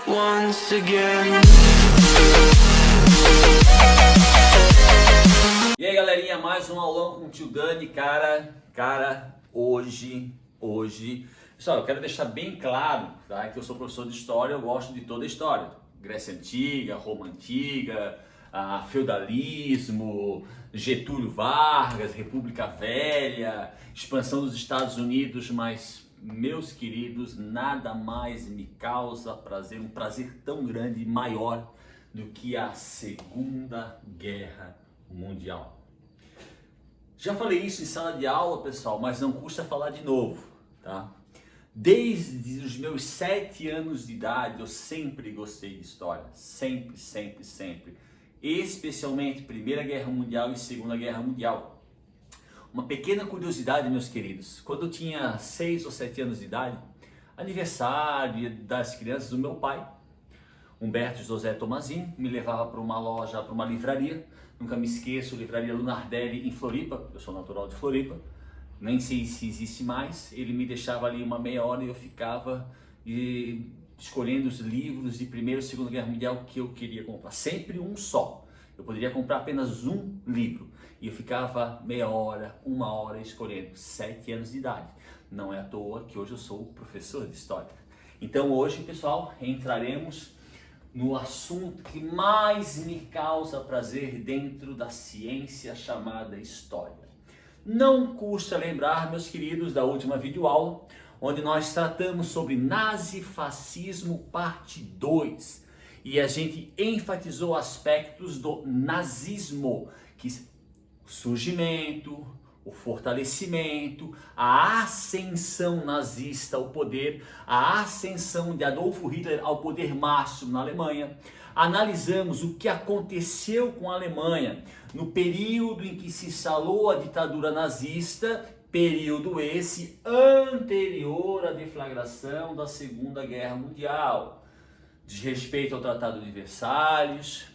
once again. E aí, galerinha, mais um aulão com o tio Dani. Cara, hoje, pessoal, eu quero deixar bem claro, tá, que eu sou professor de história, eu gosto de toda a história. Grécia Antiga, Roma Antiga, feudalismo, Getúlio Vargas, República Velha, expansão dos Estados Unidos, mas, meus queridos, nada mais me causa prazer, um prazer tão grande e maior do que a Segunda Guerra Mundial. Já falei isso em sala de aula, pessoal, mas não custa falar de novo, tá? Desde os meus 7 anos de idade, eu sempre gostei de história, sempre. Especialmente Primeira Guerra Mundial e Segunda Guerra Mundial. Uma pequena curiosidade, meus queridos, quando eu tinha 6 ou 7 anos de idade, aniversário das crianças do meu pai, Humberto José Tomazin, me levava para uma loja, para uma livraria, nunca me esqueço, livraria Lunardelli em Floripa, eu sou natural de Floripa, nem sei se existe mais. Ele me deixava ali uma meia hora e eu ficava escolhendo os livros de Primeira e Segunda Guerra Mundial que eu queria comprar, sempre um só. Eu poderia comprar apenas um livro e eu ficava meia hora, uma hora escolhendo, 7 anos de idade. Não é à toa que hoje eu sou professor de História. Então hoje, pessoal, entraremos no assunto que mais me causa prazer dentro da ciência chamada História. Não custa lembrar, meus queridos, da última videoaula, onde nós tratamos sobre nazifascismo parte 2. E a gente enfatizou aspectos do nazismo, que o surgimento, o fortalecimento, a ascensão nazista ao poder, a ascensão de Adolf Hitler ao poder máximo na Alemanha. Analisamos o que aconteceu com a Alemanha no período em que se instalou a ditadura nazista, período esse anterior à deflagração da Segunda Guerra Mundial. Desrespeito ao Tratado de Versalhes,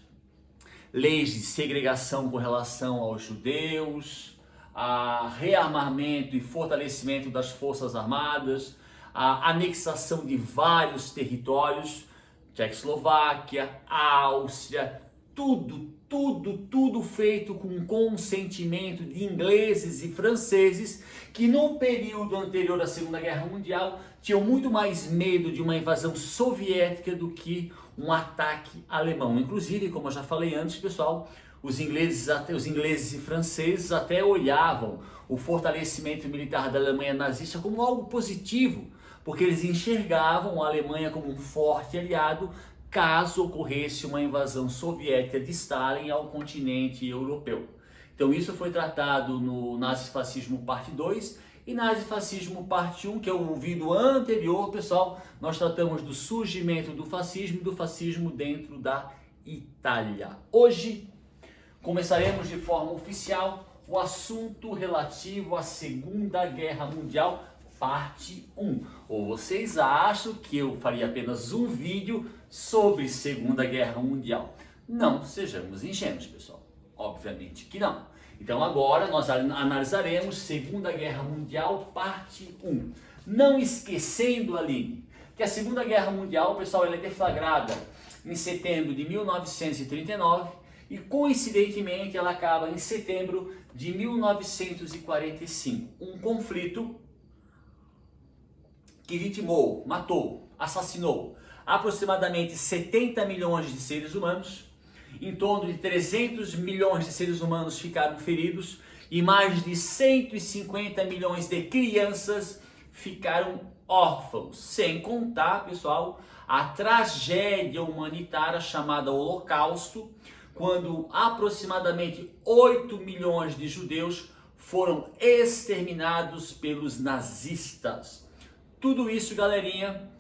leis de segregação com relação aos judeus, a rearmamento e fortalecimento das forças armadas, a anexação de vários territórios, Tchecoslováquia, Áustria, tudo feito com consentimento de ingleses e franceses que no período anterior à Segunda Guerra Mundial tinham muito mais medo de uma invasão soviética do que um ataque alemão. Inclusive, como eu já falei antes, pessoal, os ingleses e franceses até olhavam o fortalecimento militar da Alemanha nazista como algo positivo, porque eles enxergavam a Alemanha como um forte aliado caso ocorresse uma invasão soviética de Stalin ao continente europeu. Então isso foi tratado no nazifascismo parte 2 e nazifascismo parte 1, que é o vídeo anterior, pessoal. Nós tratamos do surgimento do fascismo e do fascismo dentro da Itália. Hoje começaremos de forma oficial o assunto relativo à Segunda Guerra Mundial, parte 1. Ou vocês acham que eu faria apenas um vídeo sobre Segunda Guerra Mundial? Não sejamos ingênuos, pessoal. Obviamente que não. Então agora nós analisaremos Segunda Guerra Mundial, parte 1. Não esquecendo, Aline, que a Segunda Guerra Mundial, pessoal, ela é deflagrada em setembro de 1939 e coincidentemente ela acaba em setembro de 1945. Um conflito que vitimou, matou, assassinou aproximadamente 70 milhões de seres humanos, em torno de 300 milhões de seres humanos ficaram feridos e mais de 150 milhões de crianças ficaram órfãos, sem contar, pessoal, a tragédia humanitária chamada Holocausto, quando aproximadamente 8 milhões de judeus foram exterminados pelos nazistas. Tudo isso, galerinha,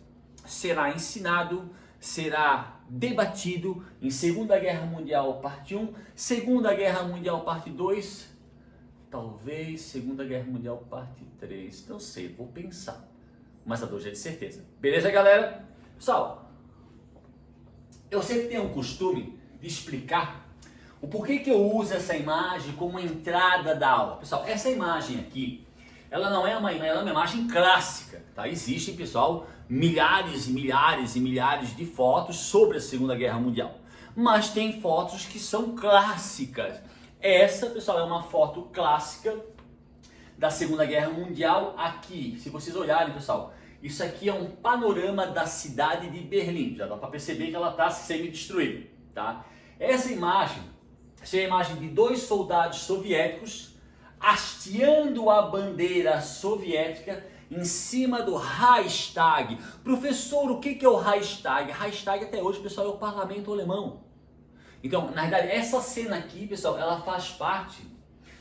será ensinado, será debatido em Segunda Guerra Mundial parte 1, Segunda Guerra Mundial parte 2, talvez Segunda Guerra Mundial parte 3, não sei, vou pensar, mas a hoje é de certeza. Beleza, galera? Pessoal, eu sempre tenho o costume de explicar o porquê que eu uso essa imagem como entrada da aula. Pessoal, essa imagem aqui, ela não é uma imagem clássica, tá? Existem, pessoal, milhares e milhares e milhares de fotos sobre a Segunda Guerra Mundial. Mas tem fotos que são clássicas. Essa, pessoal, é uma foto clássica da Segunda Guerra Mundial. Aqui, se vocês olharem, pessoal, isso aqui é um panorama da cidade de Berlim. Já dá para perceber que ela está semi-destruída, tá? Essa imagem é a imagem de 2 soldados soviéticos hasteando a bandeira soviética em cima do Reichstag. Professor, o que é o Reichstag? Reichstag até hoje, pessoal, é o parlamento alemão. Então, na verdade, essa cena aqui, pessoal, ela faz parte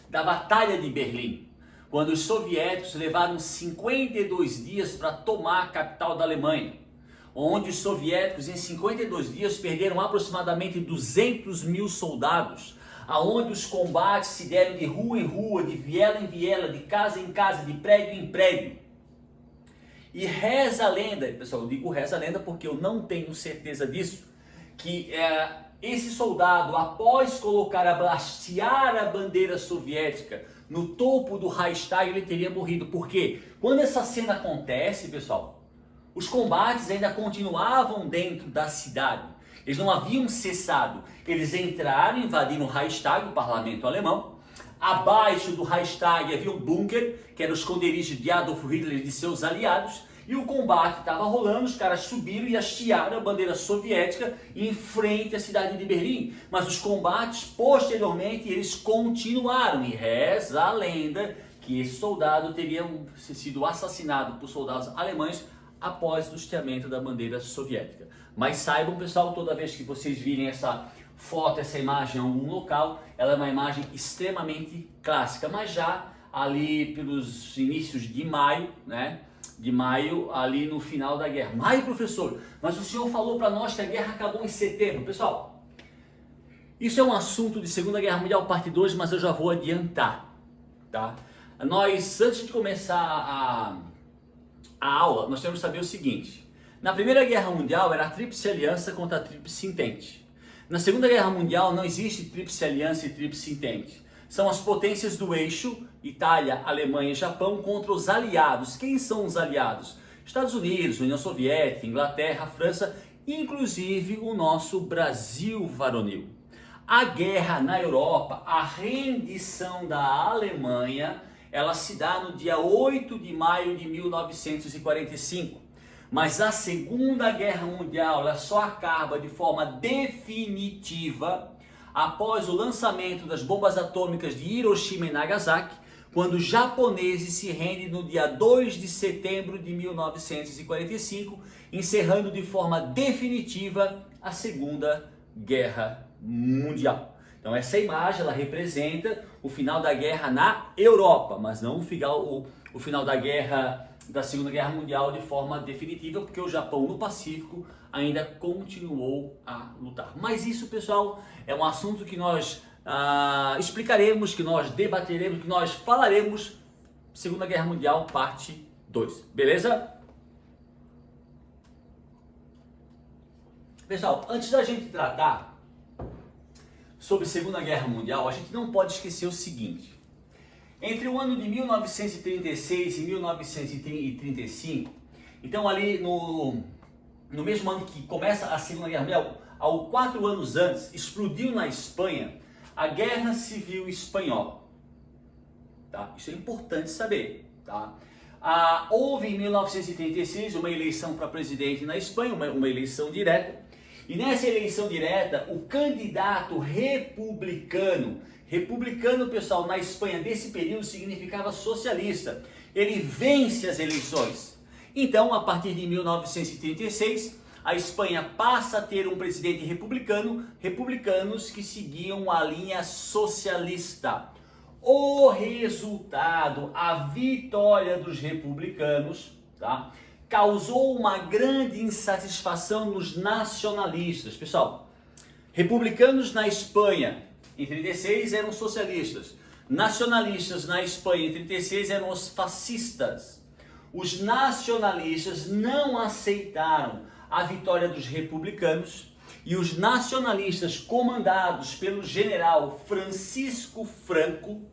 da Batalha de Berlim, quando os soviéticos levaram 52 dias para tomar a capital da Alemanha, onde os soviéticos em 52 dias perderam aproximadamente 200 mil soldados, aonde os combates se deram de rua em rua, de viela em viela, de casa em casa, de prédio em prédio. E reza a lenda, pessoal, eu digo reza a lenda porque eu não tenho certeza disso, que esse soldado, após hastear a bandeira soviética no topo do Reichstag, ele teria morrido. Por quê? Quando essa cena acontece, pessoal, os combates ainda continuavam dentro da cidade. Eles não haviam cessado. Eles entraram, invadiram o Reichstag, o parlamento alemão. Abaixo do Reichstag havia um bunker, que era o esconderijo de Adolf Hitler e de seus aliados. E o combate estava rolando, os caras subiram e hastearam a bandeira soviética em frente à cidade de Berlim. Mas os combates, posteriormente, eles continuaram. E reza a lenda que esse soldado teria sido assassinado por soldados alemães após o hasteamento da bandeira soviética. Mas saibam, pessoal, toda vez que vocês virem essa foto, essa imagem em algum local, ela é uma imagem extremamente clássica, mas já ali pelos inícios de maio, né? De maio, ali no final da guerra. Maio, professor, mas o senhor falou para nós que a guerra acabou em setembro. Pessoal, isso é um assunto de Segunda Guerra Mundial, parte 2, mas eu já vou adiantar, tá? Nós, antes de começar a aula, nós temos que saber o seguinte. Na Primeira Guerra Mundial era a Tríplice Aliança contra a Tríplice Entente. Na Segunda Guerra Mundial não existe Tríplice Aliança e Tríplice Entente. São as potências do eixo, Itália, Alemanha e Japão, contra os aliados. Quem são os aliados? Estados Unidos, União Soviética, Inglaterra, França, inclusive o nosso Brasil varonil. A guerra na Europa, a rendição da Alemanha, ela se dá no dia 8 de maio de 1945. Mas a Segunda Guerra Mundial ela só acaba de forma definitiva após o lançamento das bombas atômicas de Hiroshima e Nagasaki, quando os japoneses se rendem no dia 2 de setembro de 1945, encerrando de forma definitiva a Segunda Guerra Mundial. Então essa imagem ela representa o final da guerra na Europa, mas não o final da guerra da Segunda Guerra Mundial de forma definitiva, porque o Japão no Pacífico ainda continuou a lutar. Mas isso, pessoal, é um assunto que nós explicaremos, que nós debateremos, que nós falaremos Segunda Guerra Mundial, parte 2. Beleza? Pessoal, antes da gente tratar sobre Segunda Guerra Mundial, a gente não pode esquecer o seguinte. Entre o ano de 1936 e 1935, então ali no mesmo ano que começa a Segunda Guerra Mundial, 4 anos antes, explodiu na Espanha a Guerra Civil Espanhola. Tá? Isso é importante saber. Tá? Houve em 1936 uma eleição para presidente na Espanha, uma eleição direta. E nessa eleição direta, o candidato republicano, pessoal, na Espanha desse período significava socialista. Ele vence as eleições. Então, a partir de 1936, a Espanha passa a ter um presidente republicano, republicanos que seguiam a linha socialista. O resultado, a vitória dos republicanos, tá, causou uma grande insatisfação nos nacionalistas. Pessoal, republicanos na Espanha em 36 eram socialistas, nacionalistas na Espanha em 36 eram os fascistas. Os nacionalistas não aceitaram a vitória dos republicanos e os nacionalistas comandados pelo general Francisco Franco,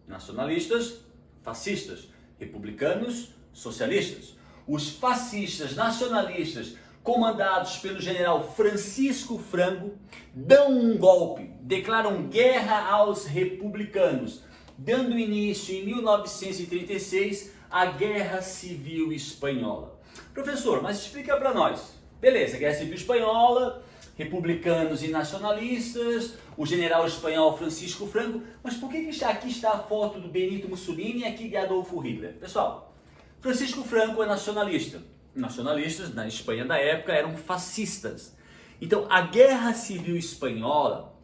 nacionalistas, fascistas, republicanos, socialistas. os fascistas nacionalistas, comandados pelo general Francisco Franco, dão um golpe, declaram guerra aos republicanos, dando início em 1936 à Guerra Civil Espanhola. Professor, mas explica para nós. Beleza, Guerra Civil Espanhola, republicanos e nacionalistas, o general espanhol Francisco Franco, mas por que aqui está a foto do Benito Mussolini e aqui de Adolfo Hitler? Pessoal, Francisco Franco é nacionalista. Nacionalistas na Espanha da época eram fascistas. Então a Guerra Civil Espanhola,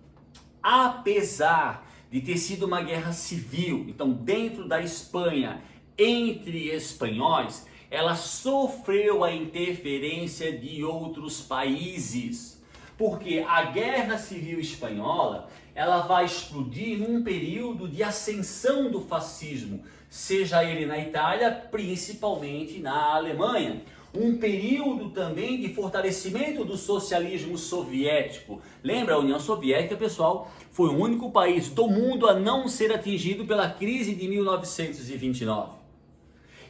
apesar de ter sido uma guerra civil, então dentro da Espanha, entre espanhóis, ela sofreu a interferência de outros países. Porque a Guerra Civil Espanhola, ela vai explodir num período de ascensão do fascismo, seja ele na Itália, principalmente na Alemanha. Um período também de fortalecimento do socialismo soviético. Lembra, a União Soviética, pessoal, foi o único país do mundo a não ser atingido pela crise de 1929.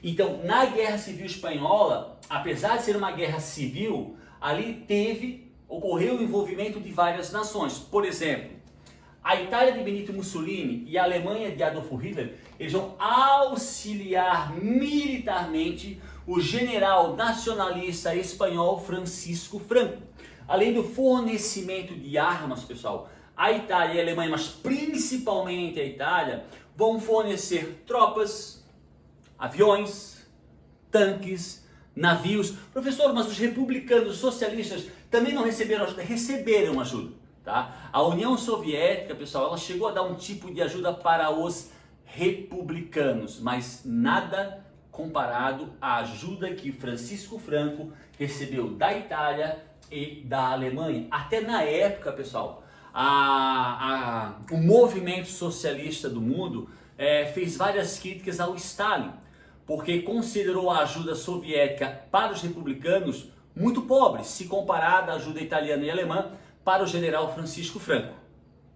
Então, na Guerra Civil Espanhola, apesar de ser uma guerra civil, ali ocorreu o envolvimento de várias nações. Por exemplo, a Itália de Benito Mussolini e a Alemanha de Adolfo Hitler, eles vão auxiliar militarmente o general nacionalista espanhol Francisco Franco. Além do fornecimento de armas, pessoal, a Itália e a Alemanha, mas principalmente a Itália, vão fornecer tropas, aviões, tanques, navios. Professor, mas os republicanos, os socialistas também não receberam ajuda? Receberam ajuda, tá? A União Soviética, pessoal, ela chegou a dar um tipo de ajuda para os republicanos, mas nada comparado à ajuda que Francisco Franco recebeu da Itália e da Alemanha. Até na época, pessoal, o movimento socialista do mundo fez várias críticas ao Stalin, porque considerou a ajuda soviética para os republicanos muito pobre, se comparada à ajuda italiana e alemã para o general Francisco Franco.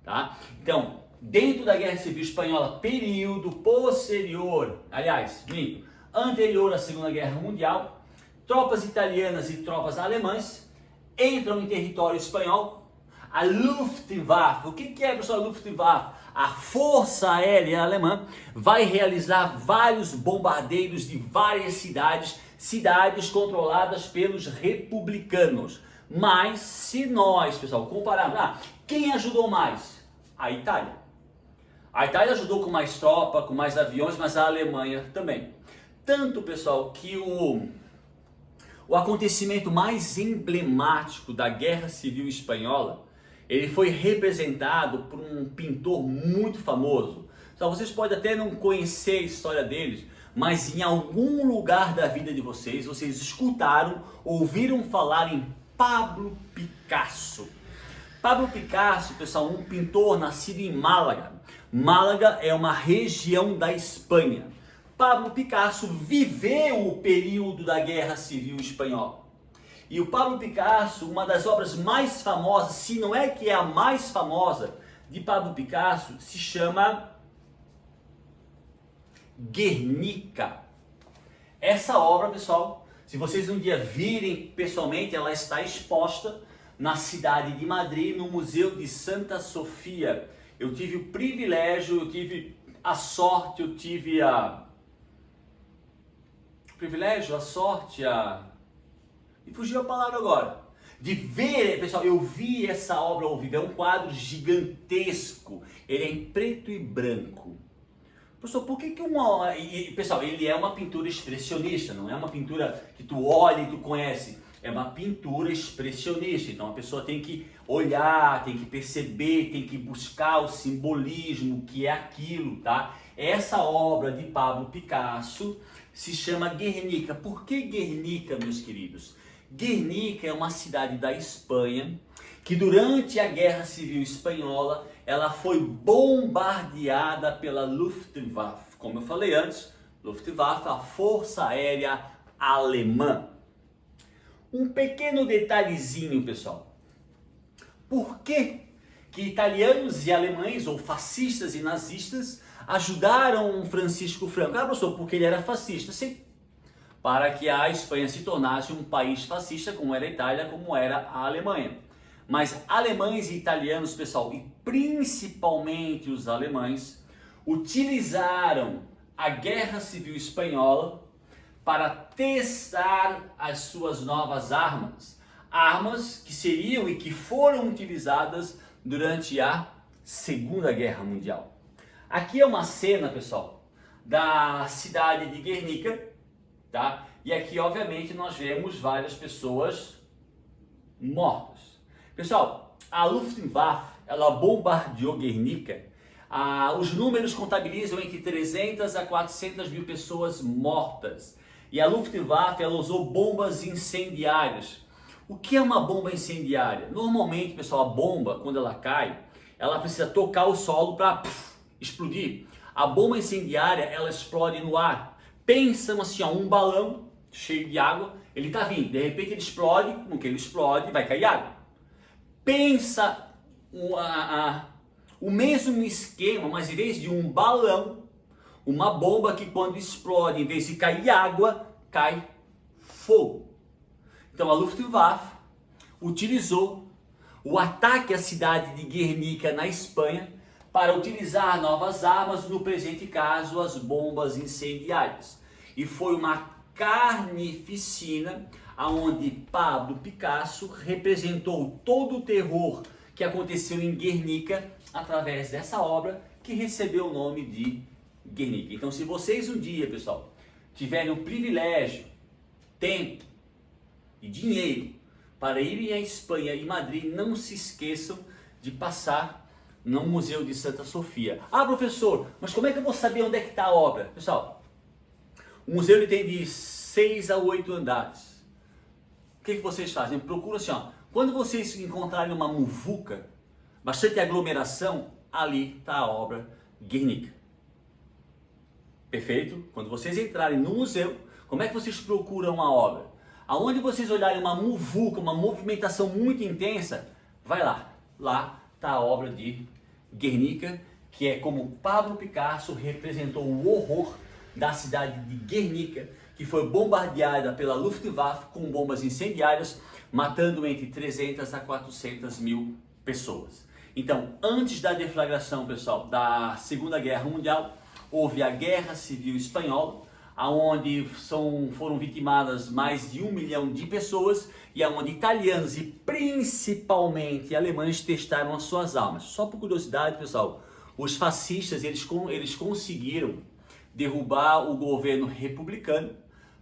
Tá? Então, dentro da Guerra Civil Espanhola, período posterior, anterior à Segunda Guerra Mundial, tropas italianas e tropas alemãs entram em território espanhol. A Luftwaffe, o que é, pessoal, a Luftwaffe? A Força Aérea Alemã vai realizar vários bombardeios de várias cidades controladas pelos republicanos. Mas se nós, pessoal, compararmos, quem ajudou mais? A Itália. A Itália ajudou com mais tropa, com mais aviões, mas a Alemanha também. Tanto, pessoal, que o acontecimento mais emblemático da Guerra Civil Espanhola, ele foi representado por um pintor muito famoso. Então, vocês podem até não conhecer a história deles, mas em algum lugar da vida de vocês escutaram, ouviram falar em Pablo Picasso. Pablo Picasso, pessoal, um pintor nascido em Málaga. Málaga é uma região da Espanha. Pablo Picasso viveu o período da Guerra Civil Espanhola. E o Pablo Picasso, uma das obras mais famosas, se não é que é a mais famosa de Pablo Picasso, se chama Guernica. Essa obra, pessoal, se vocês um dia virem pessoalmente, ela está exposta na cidade de Madrid, no Museu de Santa Sofia. Eu tive o privilégio, eu tive a sorte, e fugiu a palavra agora. De ver, pessoal, eu vi essa obra ao vivo, é um quadro gigantesco, ele é em preto e branco. Professor, por que pessoal, ele é uma pintura expressionista, não é uma pintura que tu olha e tu conhece, é uma pintura expressionista, então a pessoa tem que olhar, tem que perceber, tem que buscar o simbolismo, que é aquilo, tá? Essa obra de Pablo Picasso se chama Guernica. Por que Guernica, meus queridos? Guernica é uma cidade da Espanha que durante a Guerra Civil Espanhola ela foi bombardeada pela Luftwaffe. Como eu falei antes, Luftwaffe, a Força Aérea Alemã. Um pequeno detalhezinho, pessoal. Por que italianos e alemães, ou fascistas e nazistas, ajudaram Francisco Franco? Professor, porque ele era fascista. Sim. para que a Espanha se tornasse um país fascista, como era a Itália, como era a Alemanha. Mas alemães e italianos, pessoal, e principalmente os alemães, utilizaram a Guerra Civil Espanhola para testar as suas novas armas. Armas que seriam e que foram utilizadas durante a Segunda Guerra Mundial. Aqui é uma cena, pessoal, da cidade de Guernica, tá? E aqui, obviamente, nós vemos várias pessoas mortas. Pessoal, a Luftwaffe, ela bombardeou Guernica. Os números contabilizam entre 300 a 400 mil pessoas mortas. E a Luftwaffe, ela usou bombas incendiárias. O que é uma bomba incendiária? Normalmente, pessoal, a bomba, quando ela cai, ela precisa tocar o solo para explodir. A bomba incendiária, ela explode no ar. Pensam assim, ó, um balão cheio de água, ele está vindo, de repente ele explode, no que ele explode vai cair água. Pensa o mesmo esquema, mas em vez de um balão, uma bomba que quando explode, em vez de cair água, cai fogo. Então a Luftwaffe utilizou o ataque à cidade de Guernica na Espanha para utilizar novas armas, no presente caso as bombas incendiárias. E foi uma carnificina onde Pablo Picasso representou todo o terror que aconteceu em Guernica através dessa obra que recebeu o nome de Guernica. Então, se vocês um dia, pessoal, tiverem o privilégio, tempo e dinheiro para irem à Espanha e Madrid, não se esqueçam de passar no Museu de Santa Sofia. Ah, professor, mas como é que eu vou saber onde é que está a obra? Pessoal, o museu ele tem de 6 a 8 andares. O que vocês fazem? Procuram assim, ó. Quando vocês encontrarem uma muvuca, bastante aglomeração, ali está a obra Guernica. Perfeito? Quando vocês entrarem no museu, como é que vocês procuram a obra? Aonde vocês olharem uma muvuca, uma movimentação muito intensa, vai lá. Lá está a obra de Guernica, que é como Pablo Picasso representou o horror da cidade de Guernica, que foi bombardeada pela Luftwaffe com bombas incendiárias, matando entre 300 a 400 mil pessoas. Então, antes da deflagração, pessoal, da Segunda Guerra Mundial, houve a Guerra Civil Espanhola, onde foram vitimadas mais de 1 milhão de pessoas e onde italianos e principalmente alemães testaram as suas armas. Só por curiosidade, pessoal, os fascistas eles conseguiram derrubar o governo republicano.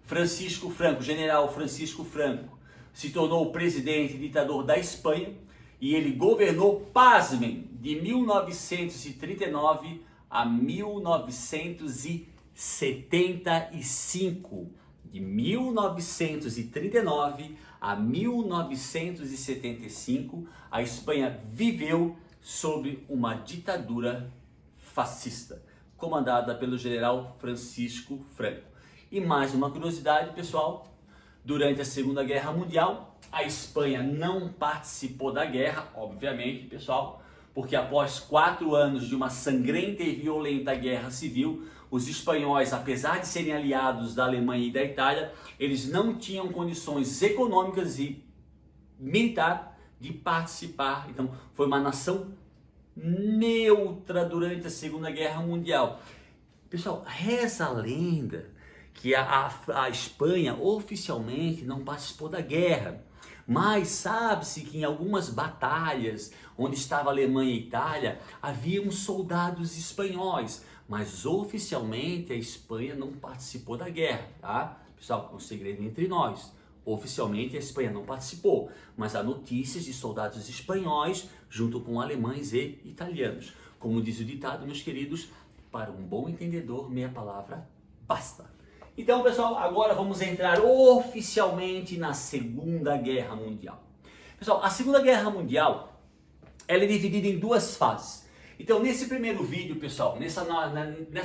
Francisco Franco, general Francisco Franco, se tornou o presidente ditador da Espanha e ele governou, pasmem, de 1939 a 1975. De 1939 a 1975, a Espanha viveu sob uma ditadura fascista, comandada pelo general Francisco Franco. E mais uma curiosidade, pessoal, durante a Segunda Guerra Mundial, a Espanha não participou da guerra, obviamente, pessoal, porque após 4 anos de uma sangrenta e violenta guerra civil, os espanhóis, apesar de serem aliados da Alemanha e da Itália, eles não tinham condições econômicas e militar de participar. Então, foi uma nação neutra durante a Segunda Guerra Mundial. Pessoal, reza a lenda que a Espanha oficialmente não participou da guerra, mas sabe-se que em algumas batalhas onde estava a Alemanha e a Itália, haviam soldados espanhóis, mas oficialmente a Espanha não participou da guerra, tá? Pessoal, um segredo entre nós. Oficialmente a Espanha não participou, mas há notícias de soldados espanhóis junto com alemães e italianos. Como diz o ditado, meus queridos, para um bom entendedor, meia palavra basta. Então, pessoal, agora vamos entrar oficialmente na Segunda Guerra Mundial. Pessoal, a Segunda Guerra Mundial, ela é dividida em 2 fases. Então, nesse primeiro vídeo, pessoal, nessa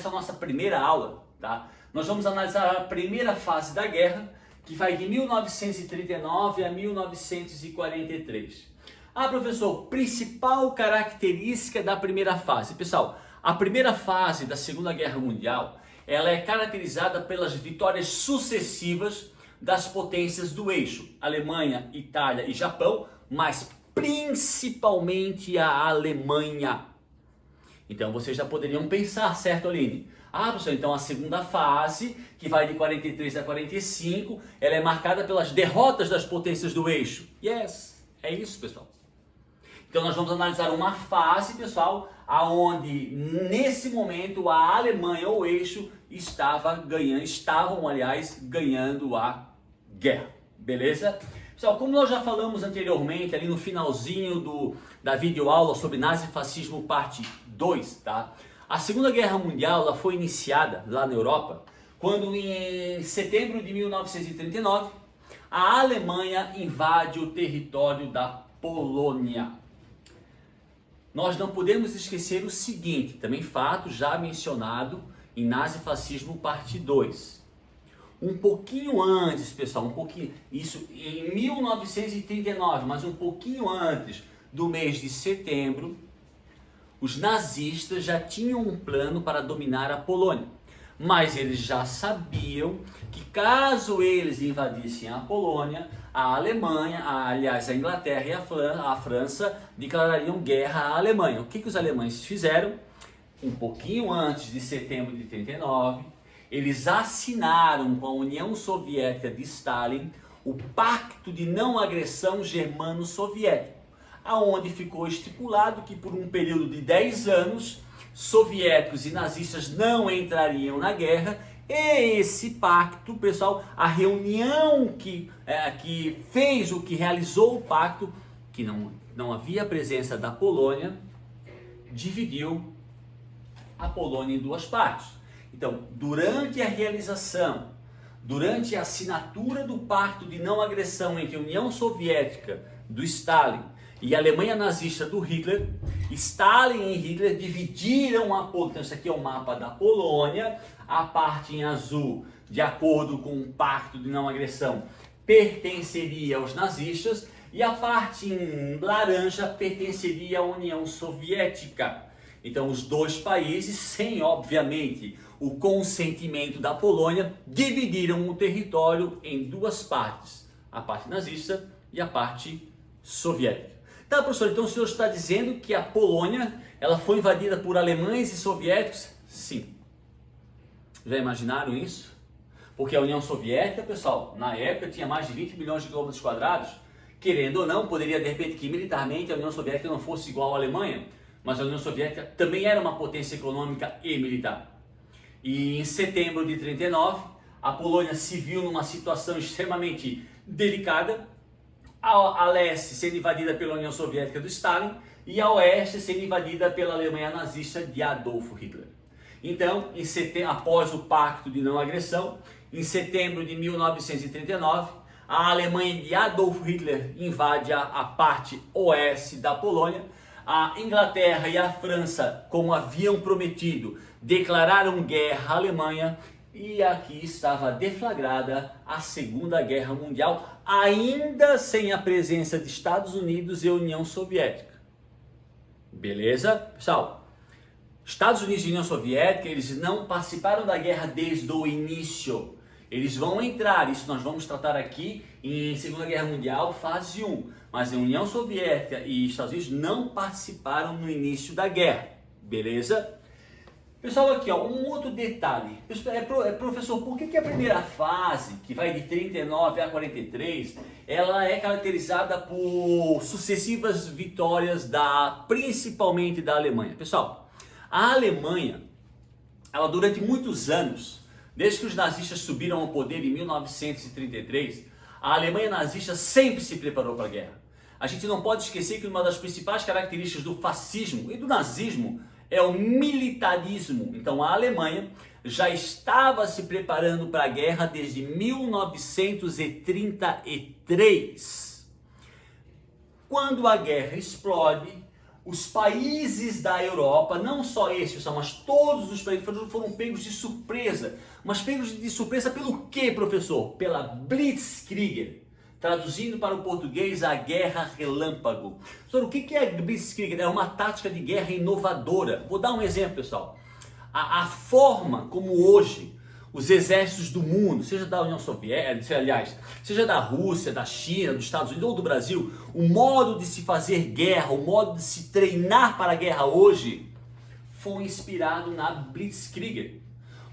nossa primeira aula, tá? Nós vamos analisar a primeira fase da guerra, que vai de 1939 a 1943. Ah, professor, principal característica da primeira fase. Pessoal, a primeira fase da Segunda Guerra Mundial, ela é caracterizada pelas vitórias sucessivas das potências do eixo, Alemanha, Itália e Japão, mas principalmente a Alemanha. Então vocês já poderiam pensar, certo, Aline? Ah, professor, então a segunda fase, que vai de 43 a 45, ela é marcada pelas derrotas das potências do eixo. Yes, é isso, pessoal. Então nós vamos analisar uma fase, pessoal, aonde nesse momento a Alemanha ou o eixo estavam ganhando a guerra. Beleza? Pessoal, como nós já falamos anteriormente, ali no finalzinho da videoaula sobre nazifascismo parte 2, tá? A Segunda Guerra Mundial ela foi iniciada lá na Europa, quando em setembro de 1939, a Alemanha invade o território da Polônia. Nós não podemos esquecer o seguinte, também fato já mencionado em Nazifascismo parte 2. Um pouquinho antes, pessoal, isso em 1939, mas um pouquinho antes do mês de setembro, os nazistas já tinham um plano para dominar a Polônia. Mas eles já sabiam que caso eles invadissem a Polônia, a Alemanha, a Inglaterra e a França declarariam guerra à Alemanha. O que os alemães fizeram? Um pouquinho antes de setembro de 39, eles assinaram com a União Soviética de Stalin o Pacto de Não Agressão Germano-Soviético, aonde ficou estipulado que por um período de 10 anos, soviéticos e nazistas não entrariam na guerra. E esse pacto, pessoal, a reunião que realizou o pacto, que não havia presença da Polônia, dividiu a Polônia em duas partes. Então, durante a realização, durante a assinatura do pacto de não agressão entre a União Soviética do Stalin e a Alemanha nazista do Hitler, Stalin e Hitler dividiram a Polônia. Então, isso aqui é o mapa da Polônia. A parte em azul, de acordo com o pacto de não agressão, pertenceria aos nazistas, e a parte em laranja pertenceria à União Soviética. Então, os dois países, sem, obviamente, o consentimento da Polônia, dividiram o território em duas partes, a parte nazista e a parte soviética. Tá, professor, então o senhor está dizendo que a Polônia ela foi invadida por alemães e soviéticos? Sim. Já imaginaram isso? Porque a União Soviética, pessoal, na época tinha mais de 20 milhões de quilômetros quadrados. Querendo ou não, poderia de repente que militarmente a União Soviética não fosse igual à Alemanha, mas a União Soviética também era uma potência econômica e militar. E em setembro de 39, a Polônia se viu numa situação extremamente delicada, a leste sendo invadida pela União Soviética do Stalin e a oeste sendo invadida pela Alemanha nazista de Adolf Hitler. Então, após o pacto de não agressão, em setembro de 1939, a Alemanha de Adolf Hitler invade a parte oeste da Polônia. A Inglaterra e a França, como haviam prometido, declararam guerra à Alemanha. E aqui estava deflagrada a Segunda Guerra Mundial, ainda sem a presença de Estados Unidos e União Soviética. Beleza? Pessoal, Estados Unidos e União Soviética, eles não participaram da guerra desde o início. Eles vão entrar, isso nós vamos tratar aqui em Segunda Guerra Mundial, fase 1. Mas a União Soviética e Estados Unidos não participaram no início da guerra. Beleza? Pessoal, aqui ó, um outro detalhe. Professor, por que a primeira fase, que vai de 39 a 43, ela é caracterizada por sucessivas vitórias principalmente da Alemanha? Pessoal, a Alemanha, ela durante muitos anos, desde que os nazistas subiram ao poder em 1933, a Alemanha nazista sempre se preparou para a guerra. A gente não pode esquecer que uma das principais características do fascismo e do nazismo é o militarismo. Então a Alemanha já estava se preparando para a guerra desde 1933. Quando a guerra explode, os países da Europa, não só esses, mas todos os países foram pegos de surpresa. Mas pegos de surpresa pelo quê, professor? Pela Blitzkrieg. Traduzindo para o português, a guerra relâmpago. Professor, o que é Blitzkrieg? É uma tática de guerra inovadora. Vou dar um exemplo, pessoal. a forma como hoje os exércitos do mundo, seja da União Soviética, aliás, seja da Rússia, da China, dos Estados Unidos ou do Brasil, o modo de se fazer guerra, o modo de se treinar para a guerra hoje, foi inspirado na Blitzkrieg.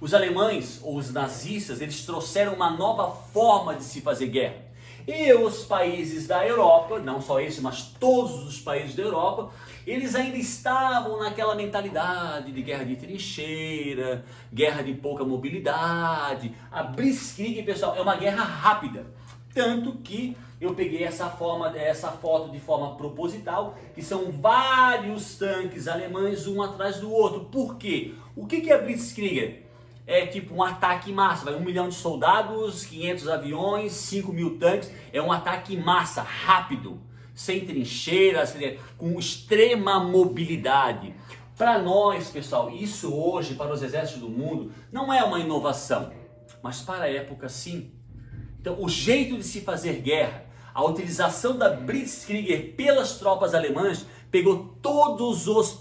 Os alemães, ou os nazistas, eles trouxeram uma nova forma de se fazer guerra. E os países da Europa, não só esse, mas todos os países da Europa, eles ainda estavam naquela mentalidade de guerra de trincheira, guerra de pouca mobilidade. A Blitzkrieg, pessoal, é uma guerra rápida. Tanto que eu peguei essa foto de forma proposital, que são vários tanques alemães um atrás do outro. Por quê? O que é a Blitzkrieg? É tipo um ataque em massa, vai 1 milhão de soldados, 500 aviões, 5 mil tanques, é um ataque em massa, rápido, sem trincheiras, com extrema mobilidade. Para nós, pessoal, isso hoje, para os exércitos do mundo, não é uma inovação, mas para a época sim. Então, o jeito de se fazer guerra, a utilização da Blitzkrieg pelas tropas alemãs, pegou todos os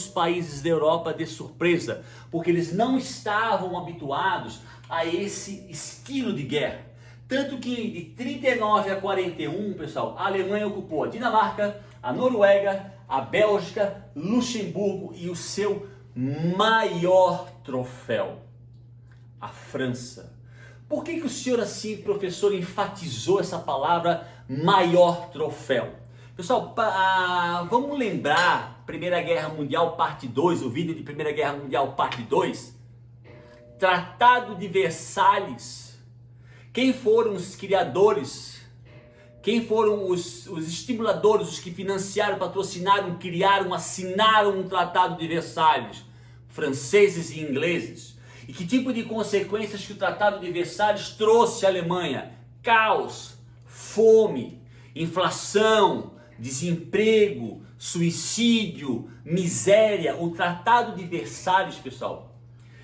países da Europa de surpresa, porque eles não estavam habituados a esse estilo de guerra. Tanto que de 39 a 41, pessoal, a Alemanha ocupou a Dinamarca, a Noruega, a Bélgica, Luxemburgo e o seu maior troféu, a França. Por que o senhor assim, professor, enfatizou essa palavra maior troféu? Pessoal, vamos lembrar Primeira Guerra Mundial parte 2, o vídeo de Primeira Guerra Mundial parte 2? Tratado de Versalhes. Quem foram os criadores? Quem foram os estimuladores, os que financiaram, patrocinaram, criaram, assinaram um Tratado de Versalhes? Franceses e ingleses. E que tipo de consequências que o Tratado de Versalhes trouxe à Alemanha? Caos, fome, inflação, desemprego, suicídio, miséria. O Tratado de Versalhes, pessoal,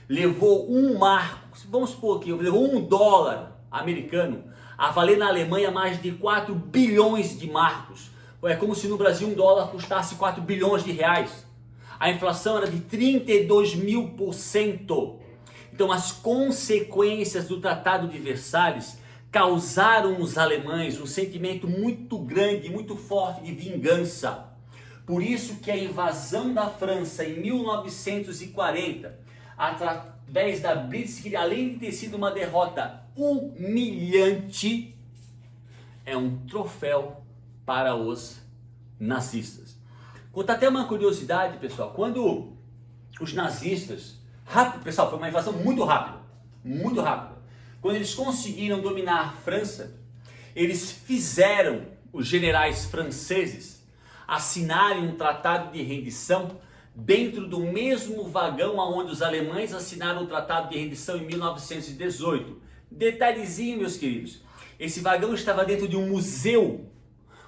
levou um marco, vamos supor que levou $1 americano a valer na Alemanha mais de 4 bilhões de marcos. É como se no Brasil $1 custasse 4 bilhões de reais. A inflação era de 32.000%. Então as consequências do Tratado de Versalhes causaram nos alemães um sentimento muito grande, muito forte de vingança. Por isso que a invasão da França em 1940, através da Blitzkrieg, além de ter sido uma derrota humilhante, é um troféu para os nazistas. Conta até uma curiosidade, pessoal, quando os nazistas, pessoal, foi uma invasão muito rápida, muito rápida. Quando eles conseguiram dominar a França, eles fizeram os generais franceses assinarem um tratado de rendição dentro do mesmo vagão onde os alemães assinaram o tratado de rendição em 1918. Detalhezinho, meus queridos, esse vagão estava dentro de um museu.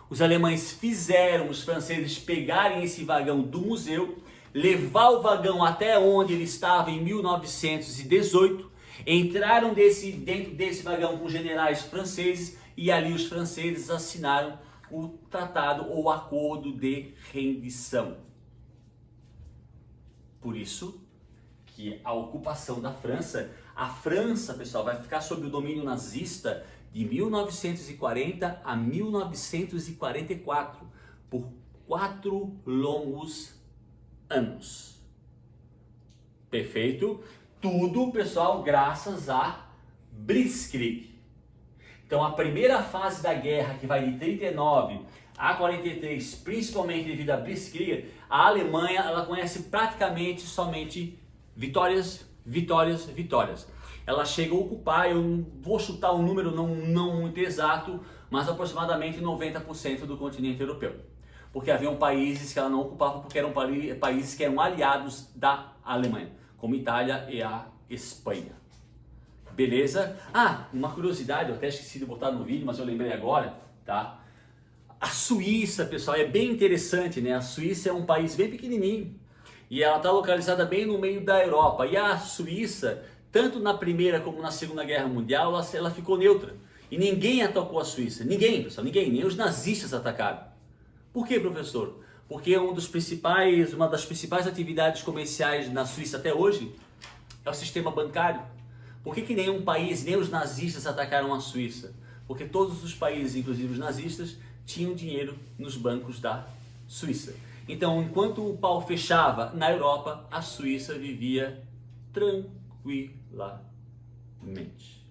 Os alemães fizeram os franceses pegarem esse vagão do museu, levar o vagão até onde ele estava em 1918, entraram dentro desse vagão com generais franceses e ali os franceses assinaram o tratado ou acordo de rendição. Por isso que a ocupação da França, a França, pessoal, vai ficar sob o domínio nazista de 1940 a 1944, por 4 longos anos. Perfeito? Tudo, pessoal, graças a Blitzkrieg. Então, a primeira fase da guerra, que vai de 39 a 43, principalmente devido à Blitzkrieg, a Alemanha, ela conhece praticamente somente vitórias, vitórias, vitórias. Ela chega a ocupar, eu não vou chutar um número não muito exato, mas aproximadamente 90% do continente europeu. Porque haviam países que ela não ocupava porque eram países que eram aliados da Alemanha, como Itália e a Espanha. Beleza? Uma curiosidade, eu até esqueci de botar no vídeo, mas eu lembrei agora, tá? A Suíça, pessoal, é bem interessante, né? A Suíça é um país bem pequenininho e ela está localizada bem no meio da Europa. E a Suíça, tanto na Primeira como na Segunda Guerra Mundial, ela ficou neutra. E ninguém atacou a Suíça. Ninguém, pessoal, ninguém. Nem os nazistas atacaram. Por quê, professor? Porque uma das principais atividades comerciais na Suíça até hoje é o sistema bancário. Por que nenhum país, nem os nazistas atacaram a Suíça? Porque todos os países, inclusive os nazistas, tinham dinheiro nos bancos da Suíça. Então, enquanto o pau fechava na Europa, a Suíça vivia tranquilamente.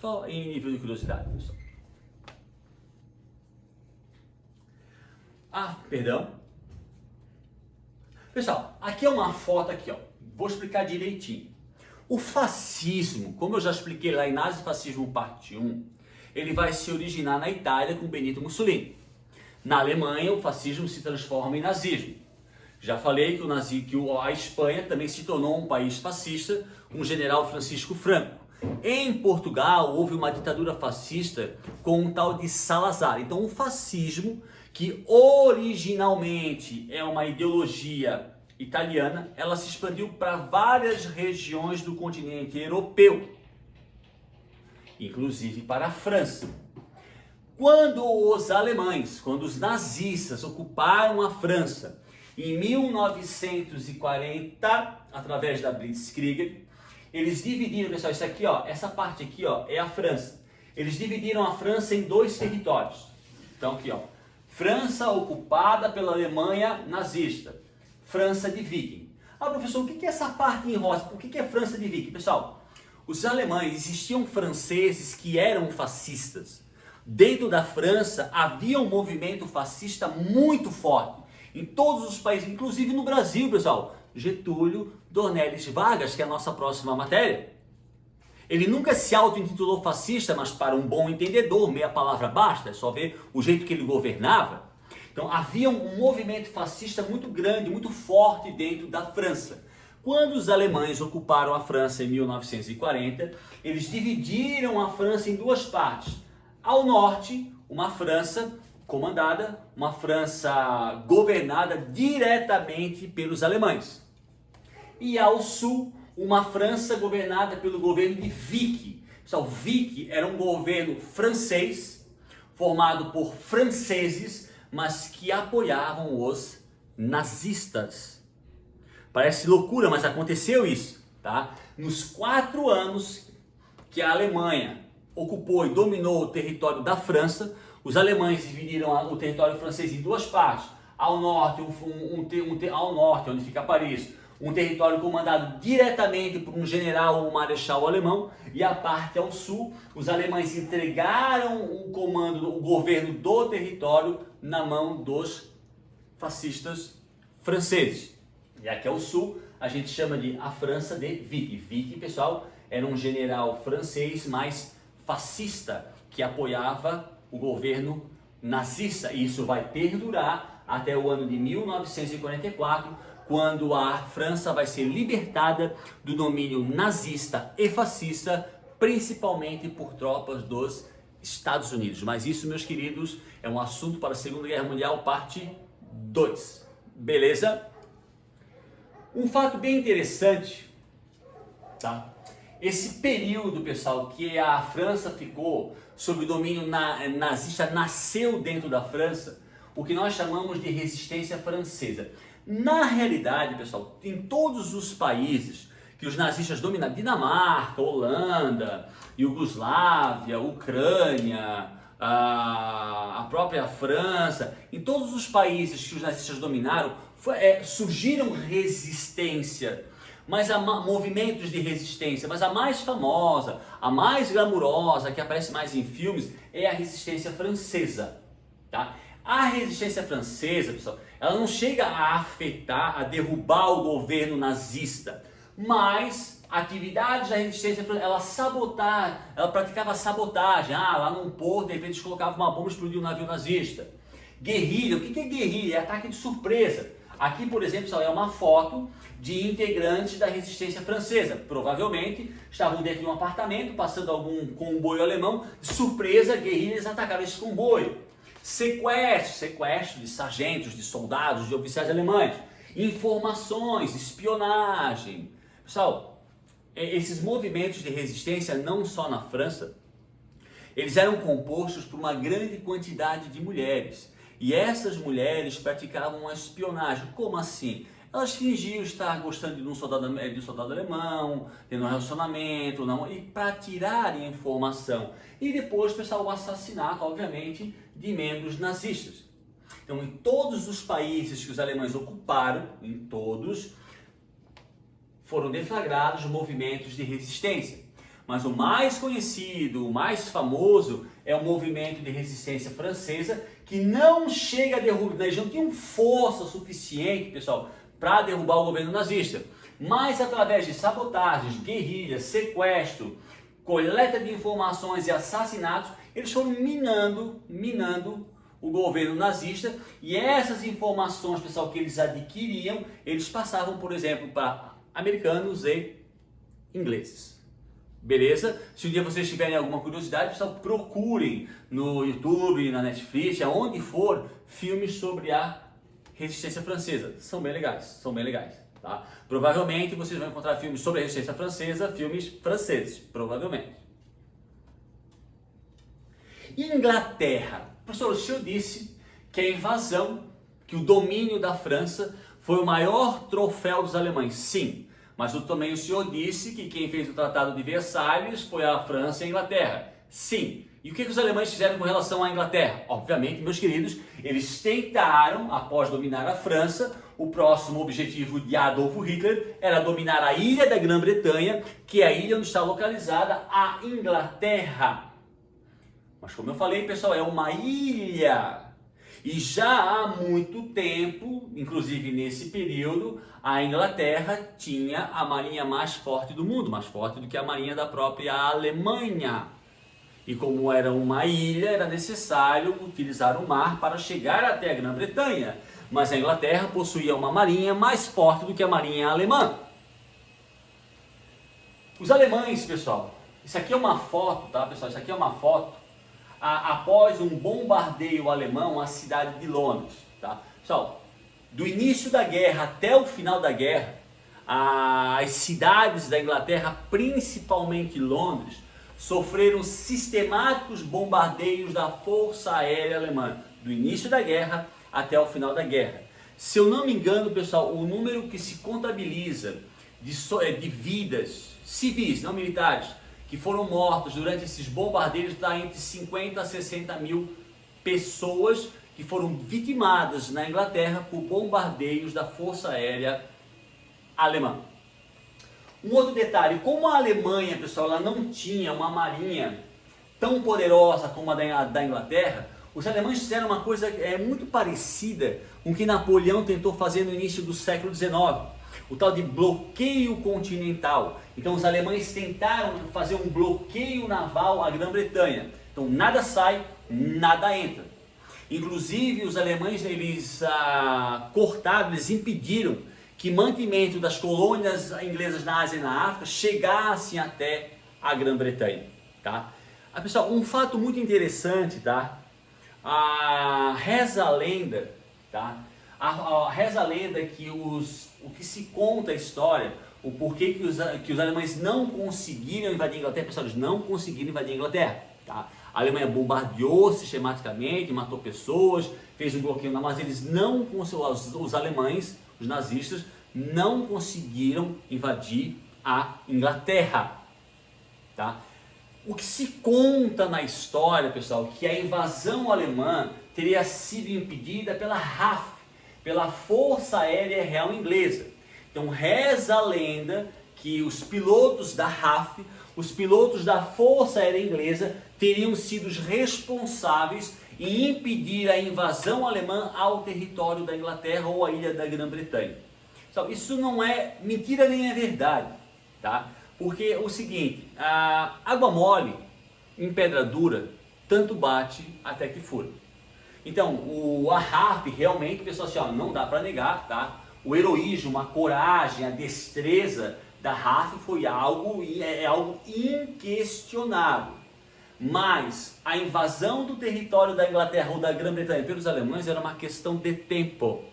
Só em nível de curiosidade, pessoal. Perdão. Pessoal, aqui é uma foto aqui, ó. Vou explicar direitinho. O fascismo, como eu já expliquei lá em Nazifascismo Parte 1, ele vai se originar na Itália com Benito Mussolini. Na Alemanha, o fascismo se transforma em nazismo. Já falei que a Espanha também se tornou um país fascista, com o general Francisco Franco. Em Portugal, houve uma ditadura fascista com um tal de Salazar. Então, o fascismo, que originalmente é uma ideologia italiana, ela se expandiu para várias regiões do continente europeu, inclusive para a França. Quando os nazistas ocuparam a França em 1940, através da Blitzkrieg, eles dividiram, pessoal, isso aqui, ó, essa parte aqui, ó, é a França. Eles dividiram a França em dois territórios. Então aqui, ó, França ocupada pela Alemanha nazista, França de Viking. Professor, o que é essa parte em rosa? Por que é França de Viking? Pessoal, os alemães, existiam franceses que eram fascistas. Dentro da França havia um movimento fascista muito forte. Em todos os países, inclusive no Brasil, pessoal. Getúlio Dornelles Vargas, que é a nossa próxima matéria. Ele nunca se auto-intitulou fascista, mas para um bom entendedor, meia palavra basta, é só ver o jeito que ele governava. Então havia um movimento fascista muito grande, muito forte dentro da França. Quando os alemães ocuparam a França em 1940, eles dividiram a França em duas partes. Ao norte, uma França governada diretamente pelos alemães. E ao sul, uma França governada pelo governo de Vichy. Pessoal, Vichy era um governo francês, formado por franceses, mas que apoiavam os nazistas. Parece loucura, mas aconteceu isso, tá? Nos 4 anos que a Alemanha ocupou e dominou o território da França, os alemães dividiram o território francês em duas partes. Ao norte, ao norte, onde fica Paris, um território comandado diretamente por um general ou um marechal alemão, e a parte ao sul, os alemães entregaram o comando, o governo do território na mão dos fascistas franceses. E aqui ao sul, a gente chama de a França de Vichy. Vichy, pessoal, era um general francês mais fascista, que apoiava o governo nazista. E isso vai perdurar até o ano de 1944, quando a França vai ser libertada do domínio nazista e fascista, principalmente por tropas dos Estados Unidos. Mas isso, meus queridos, é um assunto para a Segunda Guerra Mundial, parte 2. Beleza? Um fato bem interessante, tá? Esse período, pessoal, que a França ficou sob o domínio nazista, nasceu dentro da França o que nós chamamos de resistência francesa. Na realidade, pessoal, em todos os países que os nazistas dominaram, Dinamarca, Holanda, Iugoslávia, Ucrânia, a própria França, em todos os países que os nazistas dominaram, surgiram resistência, movimentos de resistência, mas a mais famosa, a mais glamurosa, que aparece mais em filmes, é a resistência francesa, tá? A resistência francesa, pessoal, ela não chega a afetar, a derrubar o governo nazista, mas atividades da resistência francesa, ela praticava sabotagem. Lá num porto, de repente eles colocavam uma bomba e explodiu um navio nazista. Guerrilha, o que é guerrilha? É ataque de surpresa. Aqui, por exemplo, pessoal, é uma foto de integrantes da resistência francesa. Provavelmente estavam dentro de um apartamento, passando algum comboio alemão. De surpresa, guerrilhas atacaram esse comboio. Sequestro de sargentos, de soldados, de oficiais alemães. Informações, espionagem. Pessoal, esses movimentos de resistência, não só na França, eles eram compostos por uma grande quantidade de mulheres. E essas mulheres praticavam uma espionagem. Como assim? Elas fingiam estar gostando de um soldado alemão, tendo um relacionamento, não, e para tirarem informação. E depois, pessoal, o assassinato, obviamente, de membros nazistas. Então, em todos os países que os alemães ocuparam, em todos, foram deflagrados movimentos de resistência. Mas o mais conhecido, o mais famoso, é o movimento de resistência francesa, que não chega a derrubar, eles não tinham força suficiente, pessoal, para derrubar o governo nazista. Mas através de sabotagens, guerrilhas, sequestro, coleta de informações e assassinatos, eles foram minando o governo nazista, e essas informações, pessoal, que eles adquiriam, eles passavam, por exemplo, para americanos e ingleses. Beleza? Se um dia vocês tiverem alguma curiosidade, pessoal, procurem no YouTube, na Netflix, aonde for, filmes sobre a resistência francesa. São bem legais, tá? Provavelmente vocês vão encontrar filmes sobre a resistência francesa, filmes franceses, provavelmente. Inglaterra. Professor, o senhor disse que a invasão, que o domínio da França foi o maior troféu dos alemães. Sim. Mas também o senhor disse que quem fez o Tratado de Versalhes foi a França e a Inglaterra. Sim. E o que os alemães fizeram com relação à Inglaterra? Obviamente, meus queridos, eles tentaram, após dominar a França, o próximo objetivo de Adolf Hitler era dominar a ilha da Grã-Bretanha, que é a ilha onde está localizada a Inglaterra. Mas como eu falei, pessoal, é uma ilha. E já há muito tempo, inclusive nesse período, a Inglaterra tinha a marinha mais forte do mundo, mais forte do que a marinha da própria Alemanha. E como era uma ilha, era necessário utilizar o mar para chegar até a Grã-Bretanha. Mas a Inglaterra possuía uma marinha mais forte do que a marinha alemã. Os alemães, pessoal, isso aqui é uma foto, tá, pessoal? Isso aqui é uma foto após um bombardeio alemão à cidade de Londres, tá? Pessoal, do início da guerra até o final da guerra, as cidades da Inglaterra, principalmente Londres, sofreram sistemáticos bombardeios da Força Aérea Alemã, do início da guerra até o final da guerra. Se eu não me engano, pessoal, o número que se contabiliza de vidas civis, não militares, que foram mortos durante esses bombardeios está entre 50 a 60 mil pessoas que foram vitimadas na Inglaterra por bombardeios da Força Aérea Alemã. Um outro detalhe, como a Alemanha, pessoal, ela não tinha uma marinha tão poderosa como a da Inglaterra, os alemães fizeram uma coisa muito parecida com o que Napoleão tentou fazer no início do século XIX. O tal de bloqueio continental. Então os alemães tentaram fazer um bloqueio naval à Grã-Bretanha. Então nada sai, nada entra. Inclusive os alemães eles impediram que mantimento das colônias inglesas na Ásia e na África chegassem até a Grã-Bretanha, tá? Pessoal, um fato muito interessante, tá? Reza a lenda, tá? Reza a lenda que o que se conta a história, o porquê que os alemães não conseguiram invadir a Inglaterra, pessoal, eles não conseguiram invadir a Inglaterra, tá? A Alemanha bombardeou sistematicamente, matou pessoas, fez um bloqueio, mas eles não conseguiram, os alemães, os nazistas, não conseguiram invadir a Inglaterra, tá? O que se conta na história, pessoal, que a invasão alemã teria sido impedida pela RAF, pela Força Aérea Real Inglesa. Então reza a lenda que os pilotos da RAF, os pilotos da Força Aérea Inglesa teriam sido os responsáveis em impedir a invasão alemã ao território da Inglaterra ou à ilha da Grã-Bretanha. Então, isso não é mentira nem é verdade, tá? Porque é o seguinte, a água mole em pedra dura tanto bate até que fura. Então, a RAF realmente, pessoal, assim, ó, não dá para negar, tá? O heroísmo, a coragem, a destreza da RAF foi algo inquestionável. Mas a invasão do território da Inglaterra ou da Grã-Bretanha pelos alemães era uma questão de tempo.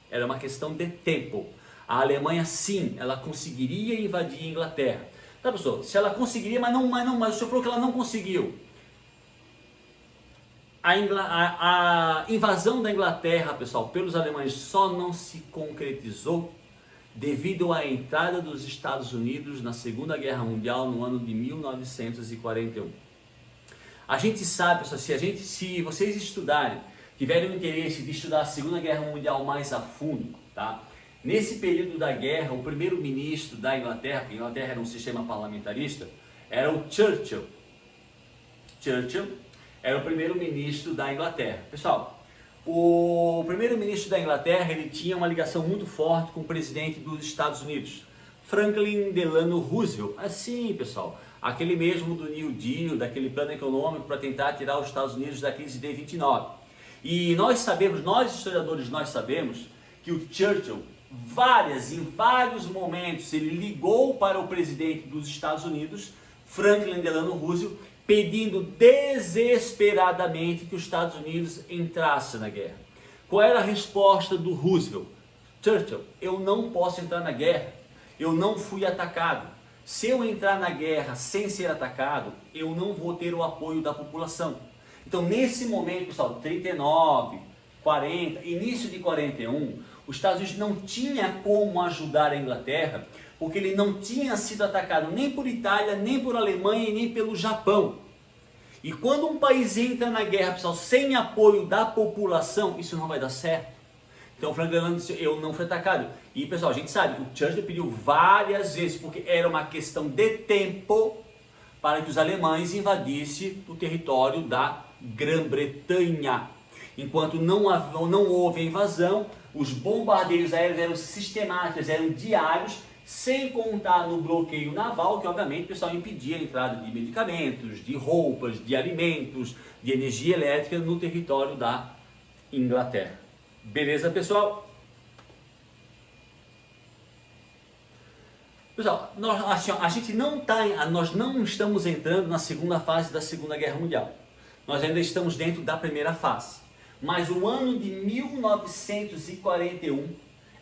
Era uma questão de tempo. A Alemanha, sim, ela conseguiria invadir a Inglaterra. Tá, pessoal? Se ela conseguiria, mas o senhor falou que ela não conseguiu. a invasão da Inglaterra, pessoal, pelos alemães só não se concretizou devido à entrada dos Estados Unidos na Segunda Guerra Mundial no ano de 1941. A gente sabe, pessoal, se vocês estudarem, tiverem o interesse de estudar a Segunda Guerra Mundial mais a fundo, tá? Nesse período da guerra, o primeiro-ministro da Inglaterra, porque a Inglaterra era um sistema parlamentarista, era o Churchill. Churchill era o primeiro-ministro da Inglaterra. Pessoal, o primeiro-ministro da Inglaterra, ele tinha uma ligação muito forte com o presidente dos Estados Unidos, Franklin Delano Roosevelt. Assim, pessoal, aquele mesmo do New Deal, daquele plano econômico para tentar tirar os Estados Unidos da crise de 29. E nós historiadores, nós sabemos que o Churchill, em vários momentos, ele ligou para o presidente dos Estados Unidos, Franklin Delano Roosevelt, pedindo desesperadamente que os Estados Unidos entrassem na guerra. Qual era a resposta do Roosevelt? Churchill, eu não posso entrar na guerra, eu não fui atacado. Se eu entrar na guerra sem ser atacado, eu não vou ter o apoio da população. Então, nesse momento, pessoal, 39, 40, início de 41, os Estados Unidos não tinha como ajudar a Inglaterra, porque ele não tinha sido atacado nem por Itália, nem por Alemanha e nem pelo Japão. E quando um país entra na guerra, pessoal, sem apoio da população, isso não vai dar certo. Então, o Franklin Delano disse, eu não fui atacado. E, pessoal, a gente sabe, o Churchill pediu várias vezes, porque era uma questão de tempo para que os alemães invadissem o território da Grã-Bretanha. Enquanto não houve a invasão, os bombardeios aéreos eram sistemáticos, eram diários, sem contar no bloqueio naval, que obviamente, pessoal, impedia a entrada de medicamentos, de roupas, de alimentos, de energia elétrica no território da Inglaterra. Beleza, pessoal? Pessoal, nós não estamos entrando na segunda fase da Segunda Guerra Mundial. Nós ainda estamos dentro da primeira fase. Mas o ano de 1941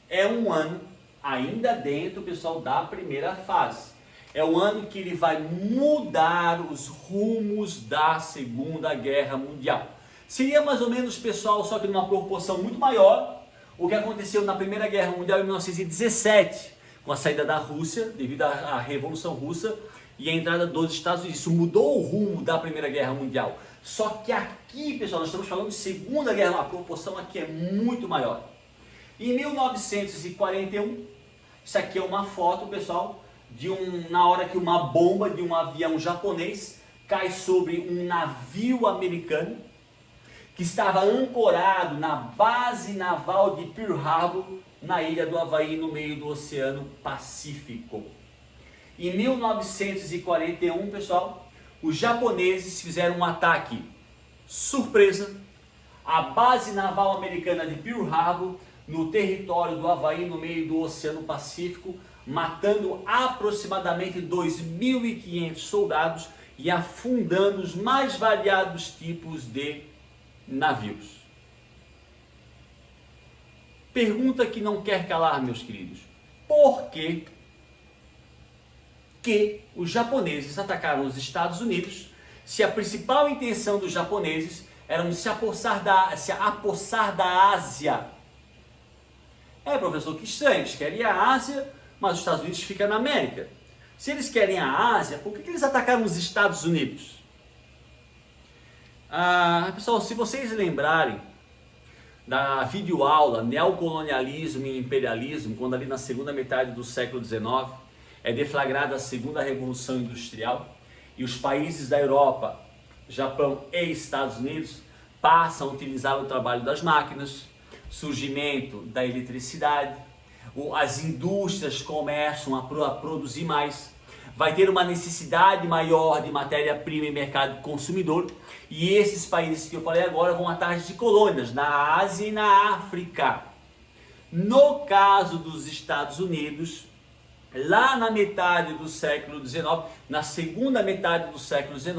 é um ano ainda dentro, pessoal, da primeira fase. É o ano que ele vai mudar os rumos da Segunda Guerra Mundial. Seria mais ou menos, pessoal, só que numa proporção muito maior, o que aconteceu na Primeira Guerra Mundial em 1917, com a saída da Rússia, devido à Revolução Russa, e a entrada dos Estados Unidos. Isso mudou o rumo da Primeira Guerra Mundial. Só que aqui, pessoal, nós estamos falando de Segunda Guerra, a proporção aqui é muito maior. Em 1941, isso aqui é uma foto, pessoal, na hora que uma bomba de um avião japonês cai sobre um navio americano que estava ancorado na base naval de Pearl Harbor, na ilha do Havaí, no meio do Oceano Pacífico. Em 1941, pessoal, os japoneses fizeram um ataque surpresa à base naval americana de Pearl Harbor, no território do Havaí, no meio do Oceano Pacífico, matando aproximadamente 2.500 soldados e afundando os mais variados tipos de navios. Pergunta que não quer calar, meus queridos. Por que os japoneses atacaram os Estados Unidos, se a principal intenção dos japoneses era se apossar da Ásia? Professor, que estranho, eles querem a Ásia, mas os Estados Unidos ficam na América. Se eles querem a Ásia, por que eles atacaram os Estados Unidos? Pessoal, se vocês lembrarem da videoaula Neocolonialismo e Imperialismo, quando ali na segunda metade do século XIX é deflagrada a segunda Revolução Industrial e os países da Europa, Japão e Estados Unidos passam a utilizar o trabalho das máquinas, surgimento da eletricidade, as indústrias começam a produzir mais, vai ter uma necessidade maior de matéria-prima e mercado consumidor, e esses países que eu falei agora vão atrás de colônias na Ásia e na África. No caso dos Estados Unidos, lá na metade do século XIX, na segunda metade do século XIX,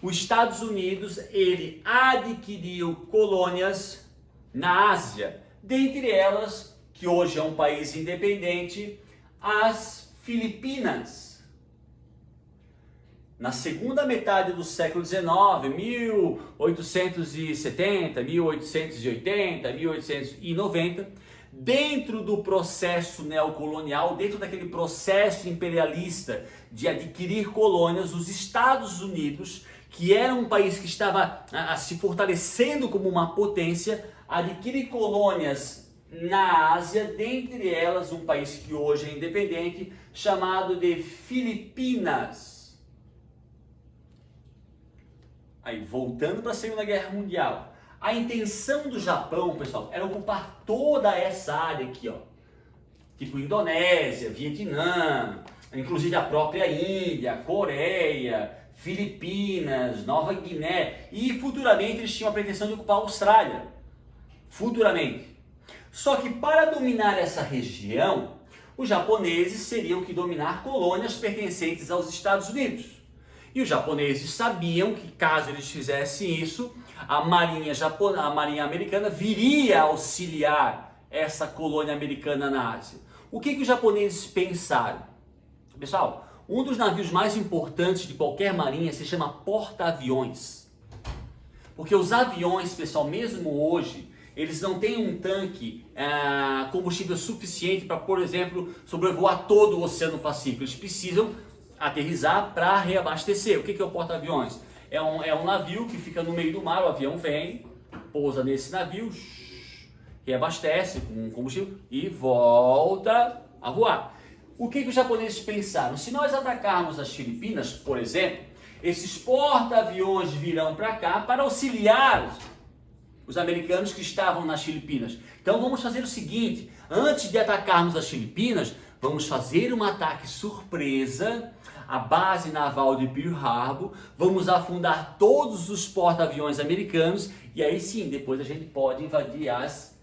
os Estados Unidos ele adquiriu colônias na Ásia, dentre elas, que hoje é um país independente, as Filipinas. na segunda metade do século XIX, 1870, 1880, 1890, dentro do processo neocolonial, dentro daquele processo imperialista de adquirir colônias, os Estados Unidos, que era um país que estava se fortalecendo como uma potência, adquire colônias na Ásia, dentre elas um país que hoje é independente, chamado de Filipinas. Aí, voltando para a Segunda Guerra Mundial, a intenção do Japão, pessoal, era ocupar toda essa área aqui, ó, tipo Indonésia, Vietnã, inclusive a própria Índia, Coreia, Filipinas, Nova Guiné, e futuramente eles tinham a pretensão de ocupar a Austrália, futuramente. Só que para dominar essa região, os japoneses teriam que dominar colônias pertencentes aos Estados Unidos. E os japoneses sabiam que caso eles fizessem isso, a marinha americana viria auxiliar essa colônia americana na Ásia. O que os japoneses pensaram? Pessoal, um dos navios mais importantes de qualquer marinha se chama porta-aviões. Porque os aviões, pessoal, mesmo hoje, eles não têm um tanque combustível suficiente para, por exemplo, sobrevoar todo o Oceano Pacífico. Eles precisam aterrissar para reabastecer. O que é o porta-aviões? É um navio que fica no meio do mar, o avião vem, pousa nesse navio, reabastece com combustível e volta a voar. O que os japoneses pensaram? Se nós atacarmos as Filipinas, por exemplo, esses porta-aviões virão para cá para auxiliar os americanos que estavam nas Filipinas. Então vamos fazer o seguinte, antes de atacarmos as Filipinas, vamos fazer um ataque surpresa à base naval de Pearl Harbor, vamos afundar todos os porta-aviões americanos e aí sim, depois a gente pode invadir as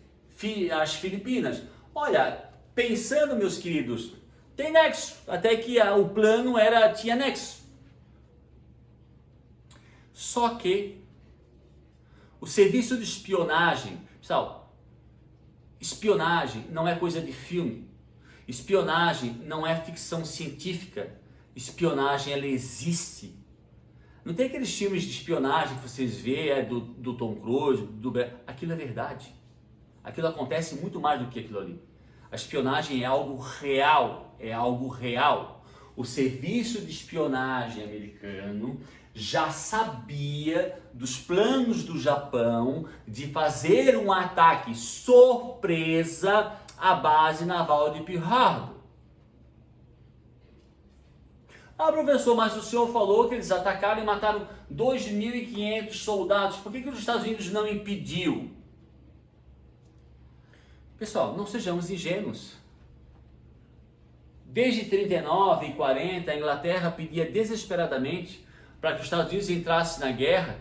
Filipinas. Olha, pensando, meus queridos, tem nexo, até que o plano tinha nexo. Só que o serviço de espionagem, pessoal, espionagem não é coisa de filme, espionagem não é ficção científica, espionagem ela existe. Não tem aqueles filmes de espionagem que vocês veem do Tom Cruise, aquilo é verdade, aquilo acontece muito mais do que aquilo ali. A espionagem é algo real, é algo real. O serviço de espionagem americano já sabia dos planos do Japão de fazer um ataque surpresa à base naval de Pearl Harbor. Professor, mas o senhor falou que eles atacaram e mataram 2.500 soldados. Por que os Estados Unidos não impediu? Pessoal, não sejamos ingênuos. Desde 39 e 40, a Inglaterra pedia desesperadamente para que os Estados Unidos entrassem na guerra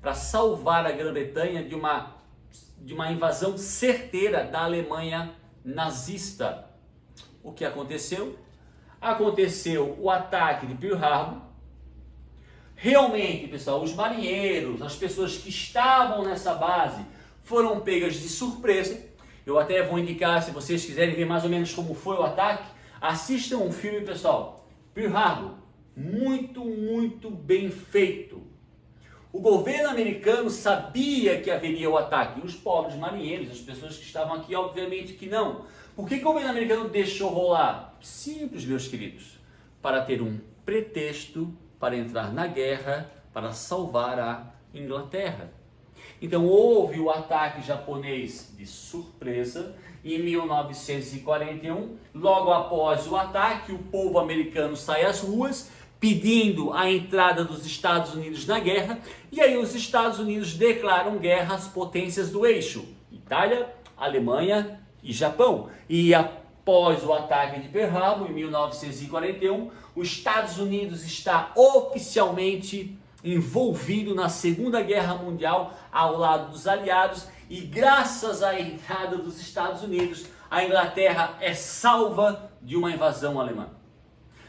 para salvar a Grã-Bretanha de uma invasão certeira da Alemanha nazista. O que aconteceu? Aconteceu o ataque de Pearl Harbor. Realmente, pessoal, os marinheiros, as pessoas que estavam nessa base foram pegas de surpresa. Eu até vou indicar, se vocês quiserem ver mais ou menos como foi o ataque, assistam um filme, pessoal, Pearl Harbor, muito, muito bem feito. O governo americano sabia que haveria o ataque, os pobres marinheiros, as pessoas que estavam aqui, obviamente que não. Por que o governo americano deixou rolar? Simples, meus queridos, para ter um pretexto para entrar na guerra, para salvar a Inglaterra. Então houve o ataque japonês de surpresa em 1941. Logo após o ataque, o povo americano sai às ruas pedindo a entrada dos Estados Unidos na guerra, e aí os Estados Unidos declaram guerra às potências do eixo, Itália, Alemanha e Japão. E após o ataque de Pearl Harbor, em 1941, os Estados Unidos está oficialmente envolvido na Segunda Guerra Mundial ao lado dos aliados, e graças à entrada dos Estados Unidos, a Inglaterra é salva de uma invasão alemã.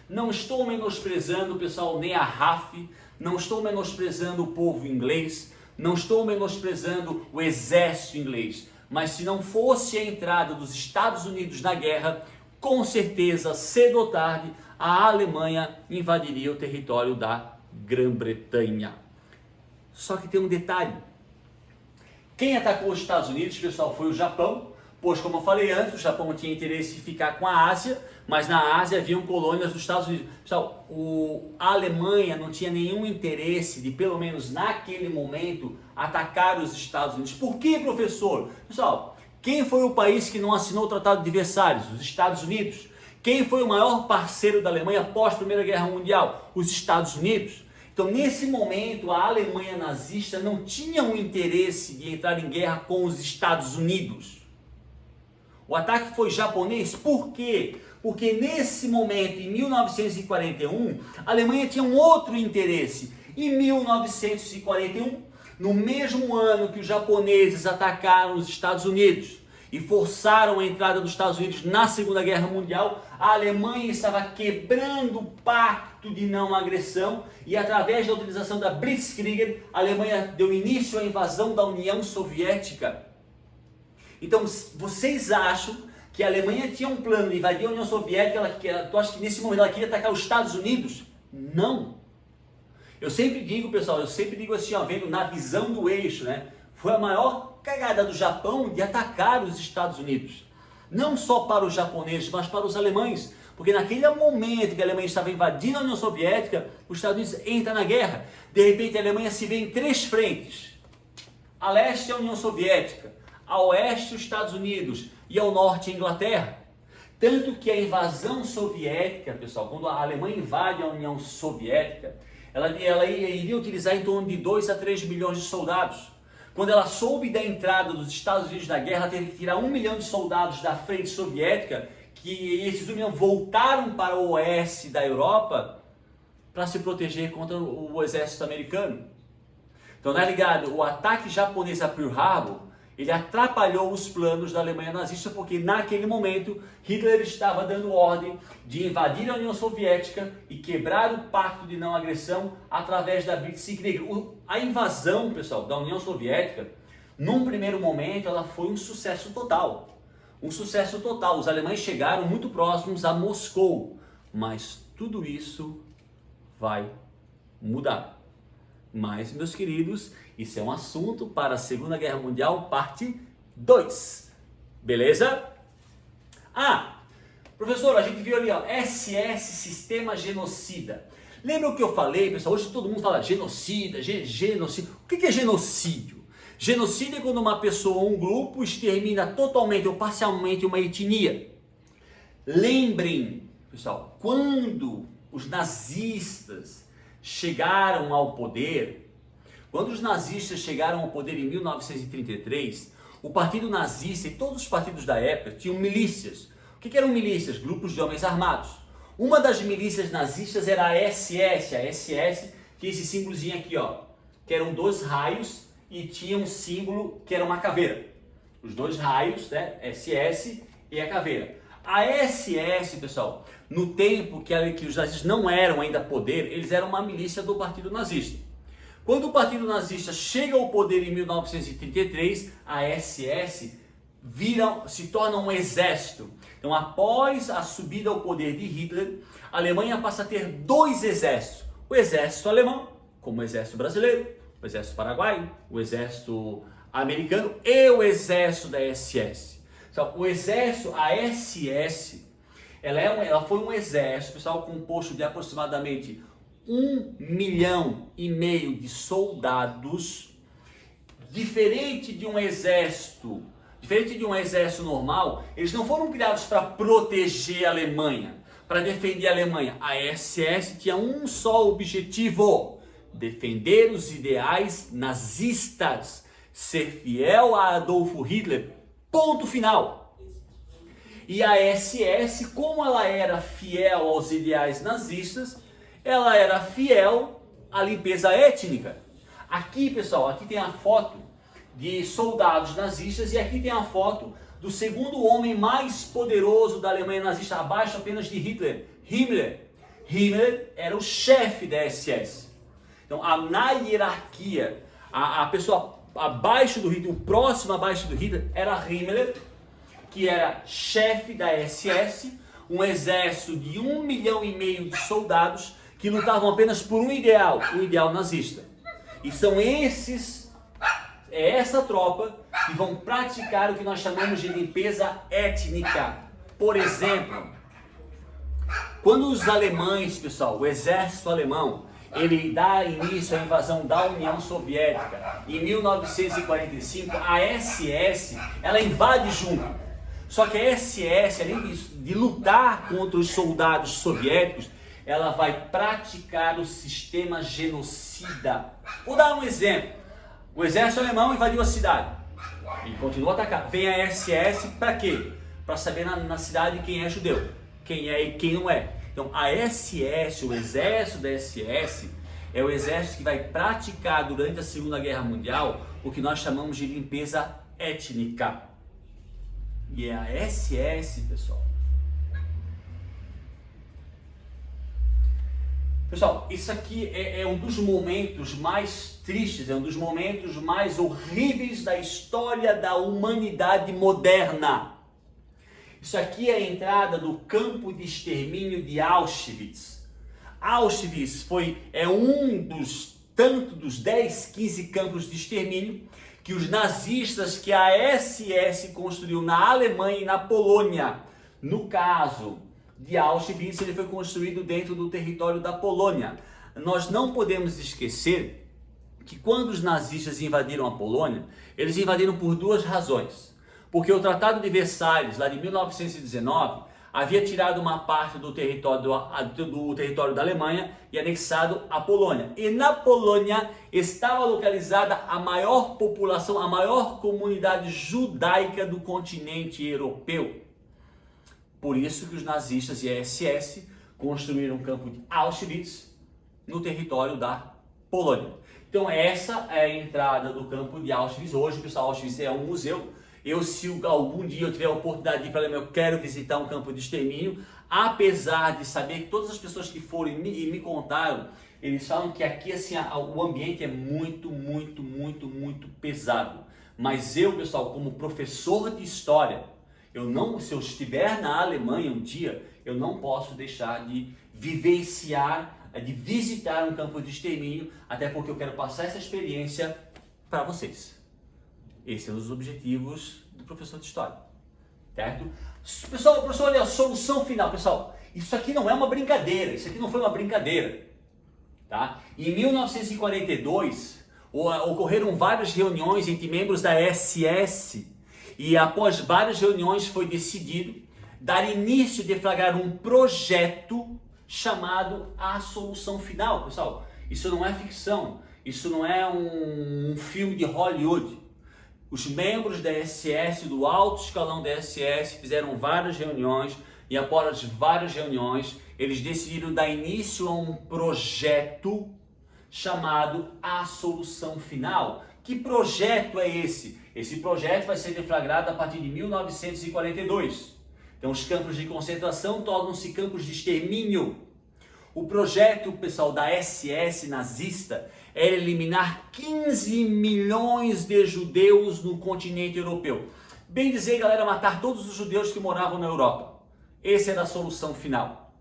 Não estou menosprezando, pessoal, nem a RAF, não estou menosprezando o povo inglês, não estou menosprezando o exército inglês, mas se não fosse a entrada dos Estados Unidos na guerra, com certeza, cedo ou tarde, a Alemanha invadiria o território da Grã-Bretanha. Só que tem um detalhe. Quem atacou os Estados Unidos, pessoal, foi o Japão, pois, como eu falei antes, o Japão tinha interesse em ficar com a Ásia, mas na Ásia haviam colônias dos Estados Unidos. Pessoal, a Alemanha não tinha nenhum interesse de, pelo menos naquele momento, atacar os Estados Unidos. Por que, professor? Pessoal, quem foi o país que não assinou o Tratado de Versalhes? Os Estados Unidos. Quem foi o maior parceiro da Alemanha após a Primeira Guerra Mundial? Os Estados Unidos. Então, nesse momento, a Alemanha nazista não tinha um interesse de entrar em guerra com os Estados Unidos. O ataque foi japonês, por quê? Porque nesse momento, em 1941, a Alemanha tinha um outro interesse. Em 1941, no mesmo ano que os japoneses atacaram os Estados Unidos e forçaram a entrada dos Estados Unidos na Segunda Guerra Mundial, a Alemanha estava quebrando o pacto de não agressão e, através da utilização da Blitzkrieg, a Alemanha deu início à invasão da União Soviética. Então, vocês acham que a Alemanha tinha um plano de invadir a União Soviética? Tu acha que nesse momento ela queria atacar os Estados Unidos? Não. Eu sempre digo, pessoal, assim, ó, vendo na visão do eixo, né? Foi a maior cagada do Japão de atacar os Estados Unidos. Não só para os japoneses, mas para os alemães. Porque naquele momento que a Alemanha estava invadindo a União Soviética, os Estados Unidos entram na guerra. De repente a Alemanha se vê em 3 frentes. A leste é a União Soviética, a oeste os Estados Unidos e ao norte a Inglaterra. Tanto que a invasão soviética, pessoal, quando a Alemanha invade a União Soviética, ela iria utilizar em torno de 2 a 3 milhões de soldados. Quando ela soube da entrada dos Estados Unidos na guerra, ela teve que tirar 1 milhão de soldados da frente soviética, que esses 1 milhão voltaram para o oeste da Europa para se proteger contra o exército americano. Então, não é ligado? O ataque japonês a Pearl Harbor, ele atrapalhou os planos da Alemanha nazista, porque naquele momento Hitler estava dando ordem de invadir a União Soviética e quebrar o pacto de não agressão através da Blitzkrieg. A invasão, pessoal, da União Soviética, num primeiro momento, ela foi um sucesso total. Um sucesso total. Os alemães chegaram muito próximos a Moscou, mas tudo isso vai mudar. Mas, meus queridos, isso é um assunto para a Segunda Guerra Mundial, parte 2. Beleza? Professor, a gente viu ali, ó, SS, Sistema Genocida. Lembra o que eu falei, pessoal? Hoje todo mundo fala genocida, genocídio. O que é genocídio? Genocídio é quando uma pessoa ou um grupo extermina totalmente ou parcialmente uma etnia. Lembrem, pessoal, quando os nazistas chegaram ao poder, em 1933, o Partido Nazista e todos os partidos da época tinham milícias. O que eram milícias? Grupos de homens armados. Uma das milícias nazistas era a SS, que é esse símbolozinho aqui, ó, que eram 2 raios e tinha um símbolo que era uma caveira. Os 2 raios, né, SS e a caveira. A SS, pessoal, no tempo que os nazistas não eram ainda poder, eles eram uma milícia do Partido Nazista. Quando o Partido Nazista chega ao poder em 1933, a SS se torna um exército. Então, após a subida ao poder de Hitler, a Alemanha passa a ter 2 exércitos. O exército alemão, como o exército brasileiro, o exército paraguaio, o exército americano e o exército da SS. Então, a SS, ela foi um exército, pessoal, composto de aproximadamente 1,5 milhão de soldados, diferente de um exército normal. Eles não foram criados para proteger a Alemanha, para defender a Alemanha. A SS tinha um só objetivo: defender os ideais nazistas, ser fiel a Adolfo Hitler, ponto final. E a SS, como ela era fiel aos ideais nazistas, ela era fiel à limpeza étnica. Aqui, pessoal, aqui tem a foto de soldados nazistas e aqui tem a foto do segundo homem mais poderoso da Alemanha nazista, abaixo apenas de Hitler, Himmler. Himmler era o chefe da SS. Então, na hierarquia, a pessoa abaixo do Hitler, o próximo abaixo do Hitler, era Himmler, que era chefe da SS, um exército de 1,5 milhão de soldados que lutavam apenas por um ideal, o ideal nazista. E são essa tropa que vão praticar o que nós chamamos de limpeza étnica. Por exemplo, quando os alemães, pessoal, o exército alemão, ele dá início à invasão da União Soviética, em 1945, a SS, ela invade junto. Só que a SS, além de lutar contra os soldados soviéticos, ela vai praticar o sistema genocida. Vou dar um exemplo. O exército alemão invadiu a cidade. Ele continua a atacar. Vem a SS para quê? Para saber na cidade quem é judeu, quem é e quem não é. Então a SS, o exército da SS, é o exército que vai praticar durante a Segunda Guerra Mundial o que nós chamamos de limpeza étnica. E é a SS, pessoal. Pessoal, isso aqui é um dos momentos mais tristes, é um dos momentos mais horríveis da história da humanidade moderna. Isso aqui é a entrada do campo de extermínio de Auschwitz. Auschwitz é um dos 10, 15 campos de extermínio que os nazistas, que a SS construiu na Alemanha e na Polônia. No caso de Auschwitz, ele foi construído dentro do território da Polônia. Nós não podemos esquecer que quando os nazistas invadiram a Polônia, eles invadiram por duas razões. Porque o Tratado de Versalhes, lá de 1919, havia tirado uma parte do território da Alemanha e anexado a Polônia. E na Polônia estava localizada a maior população, a maior comunidade judaica do continente europeu. Por isso que os nazistas e a SS construíram o campo de Auschwitz no território da Polônia. Então essa é a entrada do campo de Auschwitz. Hoje, pessoal, Auschwitz é um museu. Se algum dia eu tiver a oportunidade de ir para Alemanha, eu quero visitar um campo de extermínio, apesar de saber que todas as pessoas que foram e me contaram, eles falam que aqui assim, o ambiente é muito pesado. Mas eu, pessoal, como professor de história, se eu estiver na Alemanha um dia, eu não posso deixar de vivenciar, de visitar um campo de extermínio, até porque eu quero passar essa experiência para vocês. Esse é um dos objetivos do professor de história, certo? Pessoal, professor, olha a solução final, pessoal. Isso aqui não é uma brincadeira, isso aqui não foi uma brincadeira, tá? Em 1942, ocorreram várias reuniões entre membros da SS e após várias reuniões foi decidido dar início, deflagrar um projeto chamado A Solução Final, pessoal. Isso não é ficção, isso não é um filme de Hollywood. Os membros da SS, do alto escalão da SS, fizeram várias reuniões e após várias reuniões, eles decidiram dar início a um projeto chamado A Solução Final. Que projeto é esse? Esse projeto vai ser deflagrado a partir de 1942. Então os campos de concentração tornam-se campos de extermínio. O projeto, pessoal, da SS nazista era eliminar 15 milhões de judeus no continente europeu. Bem dizer, galera, matar todos os judeus que moravam na Europa. Essa era a solução final.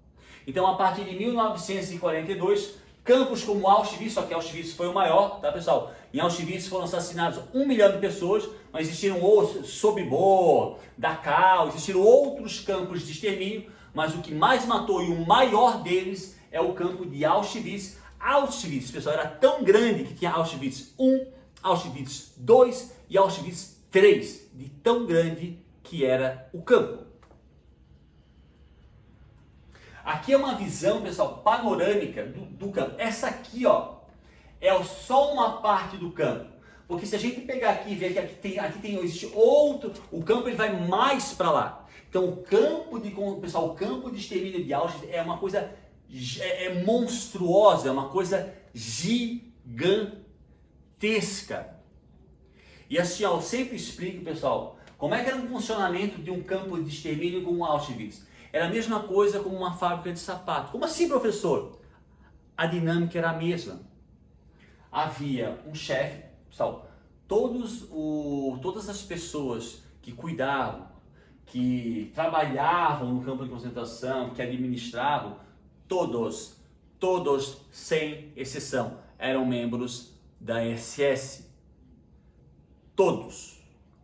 Então, a partir de 1942, campos como Auschwitz, só que Auschwitz foi o maior, tá, pessoal? Em Auschwitz foram assassinados 1 milhão de pessoas, mas existiram outros, Sobibor, Dachau, existiram outros campos de extermínio, mas o que mais matou e o maior deles é o campo de Auschwitz. Auschwitz, pessoal, era tão grande que tinha Auschwitz I, Auschwitz II e Auschwitz III, de tão grande que era o campo. Aqui é uma visão, pessoal, panorâmica do campo. Essa aqui, ó, é só uma parte do campo. Porque se a gente pegar aqui e ver que existe outro, o campo ele vai mais para lá. Então o campo de extermínio de Auschwitz é uma coisa monstruosa, é uma coisa gigantesca. E assim, ó, eu sempre explico, pessoal, como é que era o funcionamento de um campo de extermínio como Auschwitz. Era a mesma coisa como uma fábrica de sapato. Como assim, professor? A dinâmica era a mesma. Havia um chefe, pessoal, todas as pessoas que cuidavam, que trabalhavam no campo de concentração, que administravam, todos, sem exceção, eram membros da SS. Todos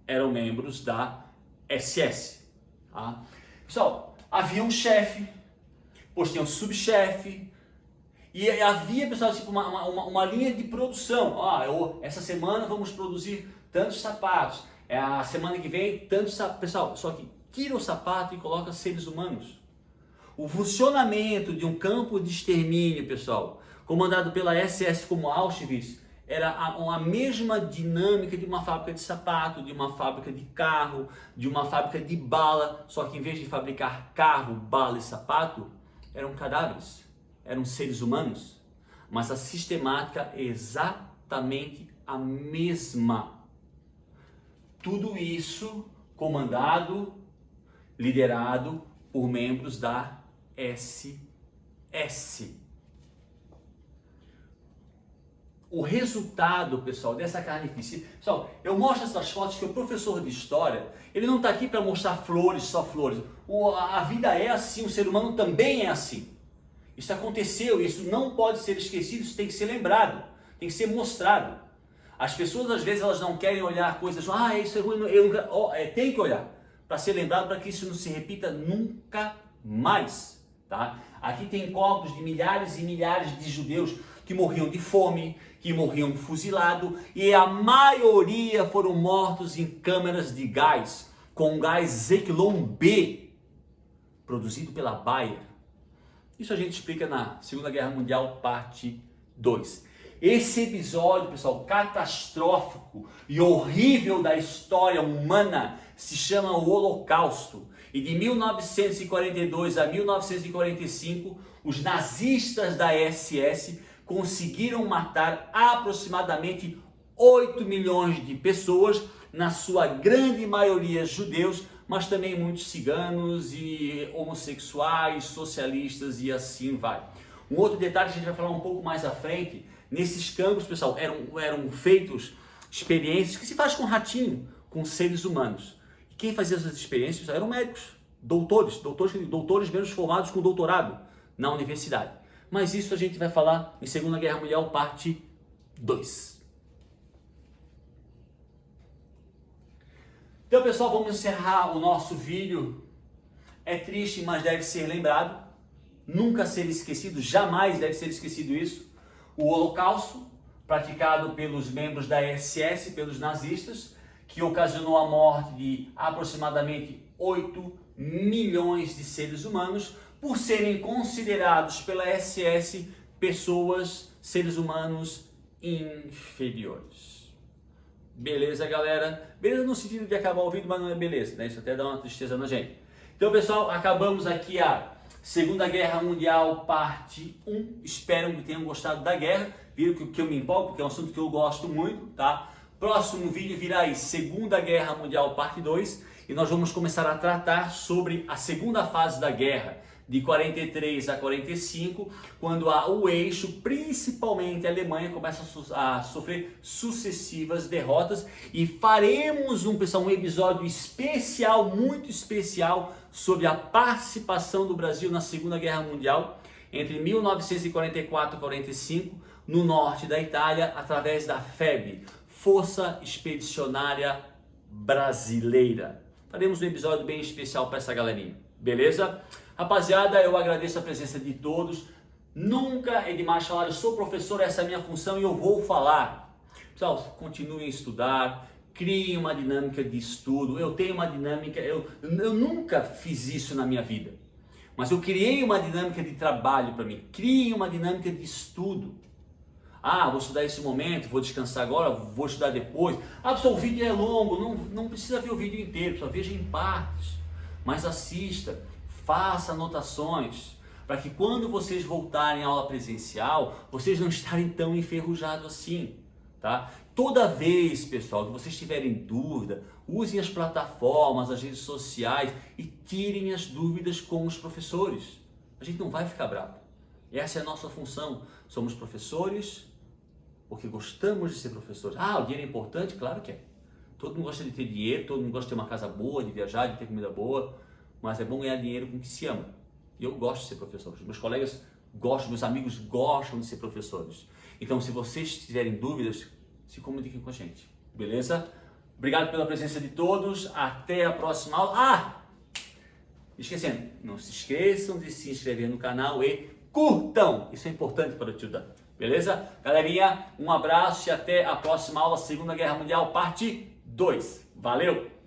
eram membros da SS. Tá? Pessoal, havia um chefe, depois tinha um subchefe, e havia, pessoal, tipo uma linha de produção. Essa semana vamos produzir tantos sapatos, a semana que vem tantos sapatos. Pessoal, só que tira o sapato e coloca seres humanos. O funcionamento de um campo de extermínio, pessoal, comandado pela SS como Auschwitz, era a mesma dinâmica de uma fábrica de sapato, de uma fábrica de carro, de uma fábrica de bala, só que em vez de fabricar carro, bala e sapato, eram cadáveres, eram seres humanos, mas a sistemática é exatamente a mesma. Tudo isso comandado, liderado por membros da SS. O resultado, pessoal, dessa carnificina... Pessoal, eu mostro essas fotos que o professor de história, ele não está aqui para mostrar flores, só flores. A vida é assim, o ser humano também é assim. Isso aconteceu, isso não pode ser esquecido, isso tem que ser lembrado, tem que ser mostrado. As pessoas, às vezes, elas não querem olhar coisas, isso é ruim, tem que olhar, para ser lembrado, para que isso não se repita nunca mais. Tá? Aqui tem corpos de milhares e milhares de judeus que morriam de fome, que morriam fuzilados, e a maioria foram mortos em câmaras de gás, com gás Zyklon B, produzido pela Bayer. Isso a gente explica na Segunda Guerra Mundial, parte 2. Esse episódio, pessoal, catastrófico e horrível da história humana se chama o Holocausto. E de 1942 a 1945, os nazistas da SS conseguiram matar aproximadamente 8 milhões de pessoas, na sua grande maioria judeus, mas também muitos ciganos e homossexuais, socialistas e assim vai. Um outro detalhe que a gente vai falar um pouco mais à frente, nesses campos, pessoal, eram feitos experiências que se faz com ratinho, com seres humanos. E quem fazia essas experiências, pessoal, eram médicos, doutores menos formados com doutorado na universidade. Mas isso a gente vai falar em Segunda Guerra Mundial, parte 2. Então, pessoal, vamos encerrar o nosso vídeo. É triste, mas deve ser lembrado. Nunca ser esquecido, jamais deve ser esquecido isso. O Holocausto, praticado pelos membros da SS, pelos nazistas, que ocasionou a morte de aproximadamente 8 milhões de seres humanos, por serem considerados pela SS seres humanos inferiores. Beleza, galera? Beleza no sentido de acabar o vídeo, mas não é beleza, né? Isso até dá uma tristeza na gente. Então, pessoal, acabamos aqui a Segunda Guerra Mundial, parte 1. Espero que tenham gostado da guerra. Viram que eu me empolgo, porque é um assunto que eu gosto muito, tá? Próximo vídeo virá aí Segunda Guerra Mundial, parte 2. E nós vamos começar a tratar sobre a segunda fase da guerra, de 43 a 45, quando o eixo, principalmente a Alemanha, começa a sofrer sucessivas derrotas, e faremos um episódio especial, muito especial, sobre a participação do Brasil na Segunda Guerra Mundial, entre 1944 e 45, no norte da Itália, através da FEB, Força Expedicionária Brasileira. Faremos um episódio bem especial para essa galerinha, beleza? Rapaziada, eu agradeço a presença de todos. Nunca é demais falar, eu sou professor, essa é a minha função e eu vou falar. Pessoal, continuem a estudar, criem uma dinâmica de estudo. Eu tenho uma dinâmica, eu nunca fiz isso na minha vida, mas eu criei uma dinâmica de trabalho para mim. Criem uma dinâmica de estudo. Vou estudar esse momento, vou descansar agora, vou estudar depois. Pessoal, o vídeo é longo, não precisa ver o vídeo inteiro, só veja em partes, mas assista. Faça anotações, para que quando vocês voltarem à aula presencial, vocês não estarem tão enferrujados assim, tá? Toda vez, pessoal, que vocês tiverem dúvida, usem as plataformas, as redes sociais e tirem as dúvidas com os professores. A gente não vai ficar bravo. Essa é a nossa função. Somos professores porque gostamos de ser professores. O dinheiro é importante? Claro que é. Todo mundo gosta de ter dinheiro, todo mundo gosta de ter uma casa boa, de viajar, de ter comida boa. Mas é bom ganhar dinheiro com o que se ama. E eu gosto de ser professor. Os meus colegas gostam, meus amigos gostam de ser professores. Então, se vocês tiverem dúvidas, se comuniquem com a gente, beleza? Obrigado pela presença de todos, até a próxima aula. Esquecendo, não se esqueçam de se inscrever no canal e curtam, isso é importante para o Tio Dan, beleza? Galerinha, um abraço e até a próxima aula, Segunda Guerra Mundial, parte 2. Valeu!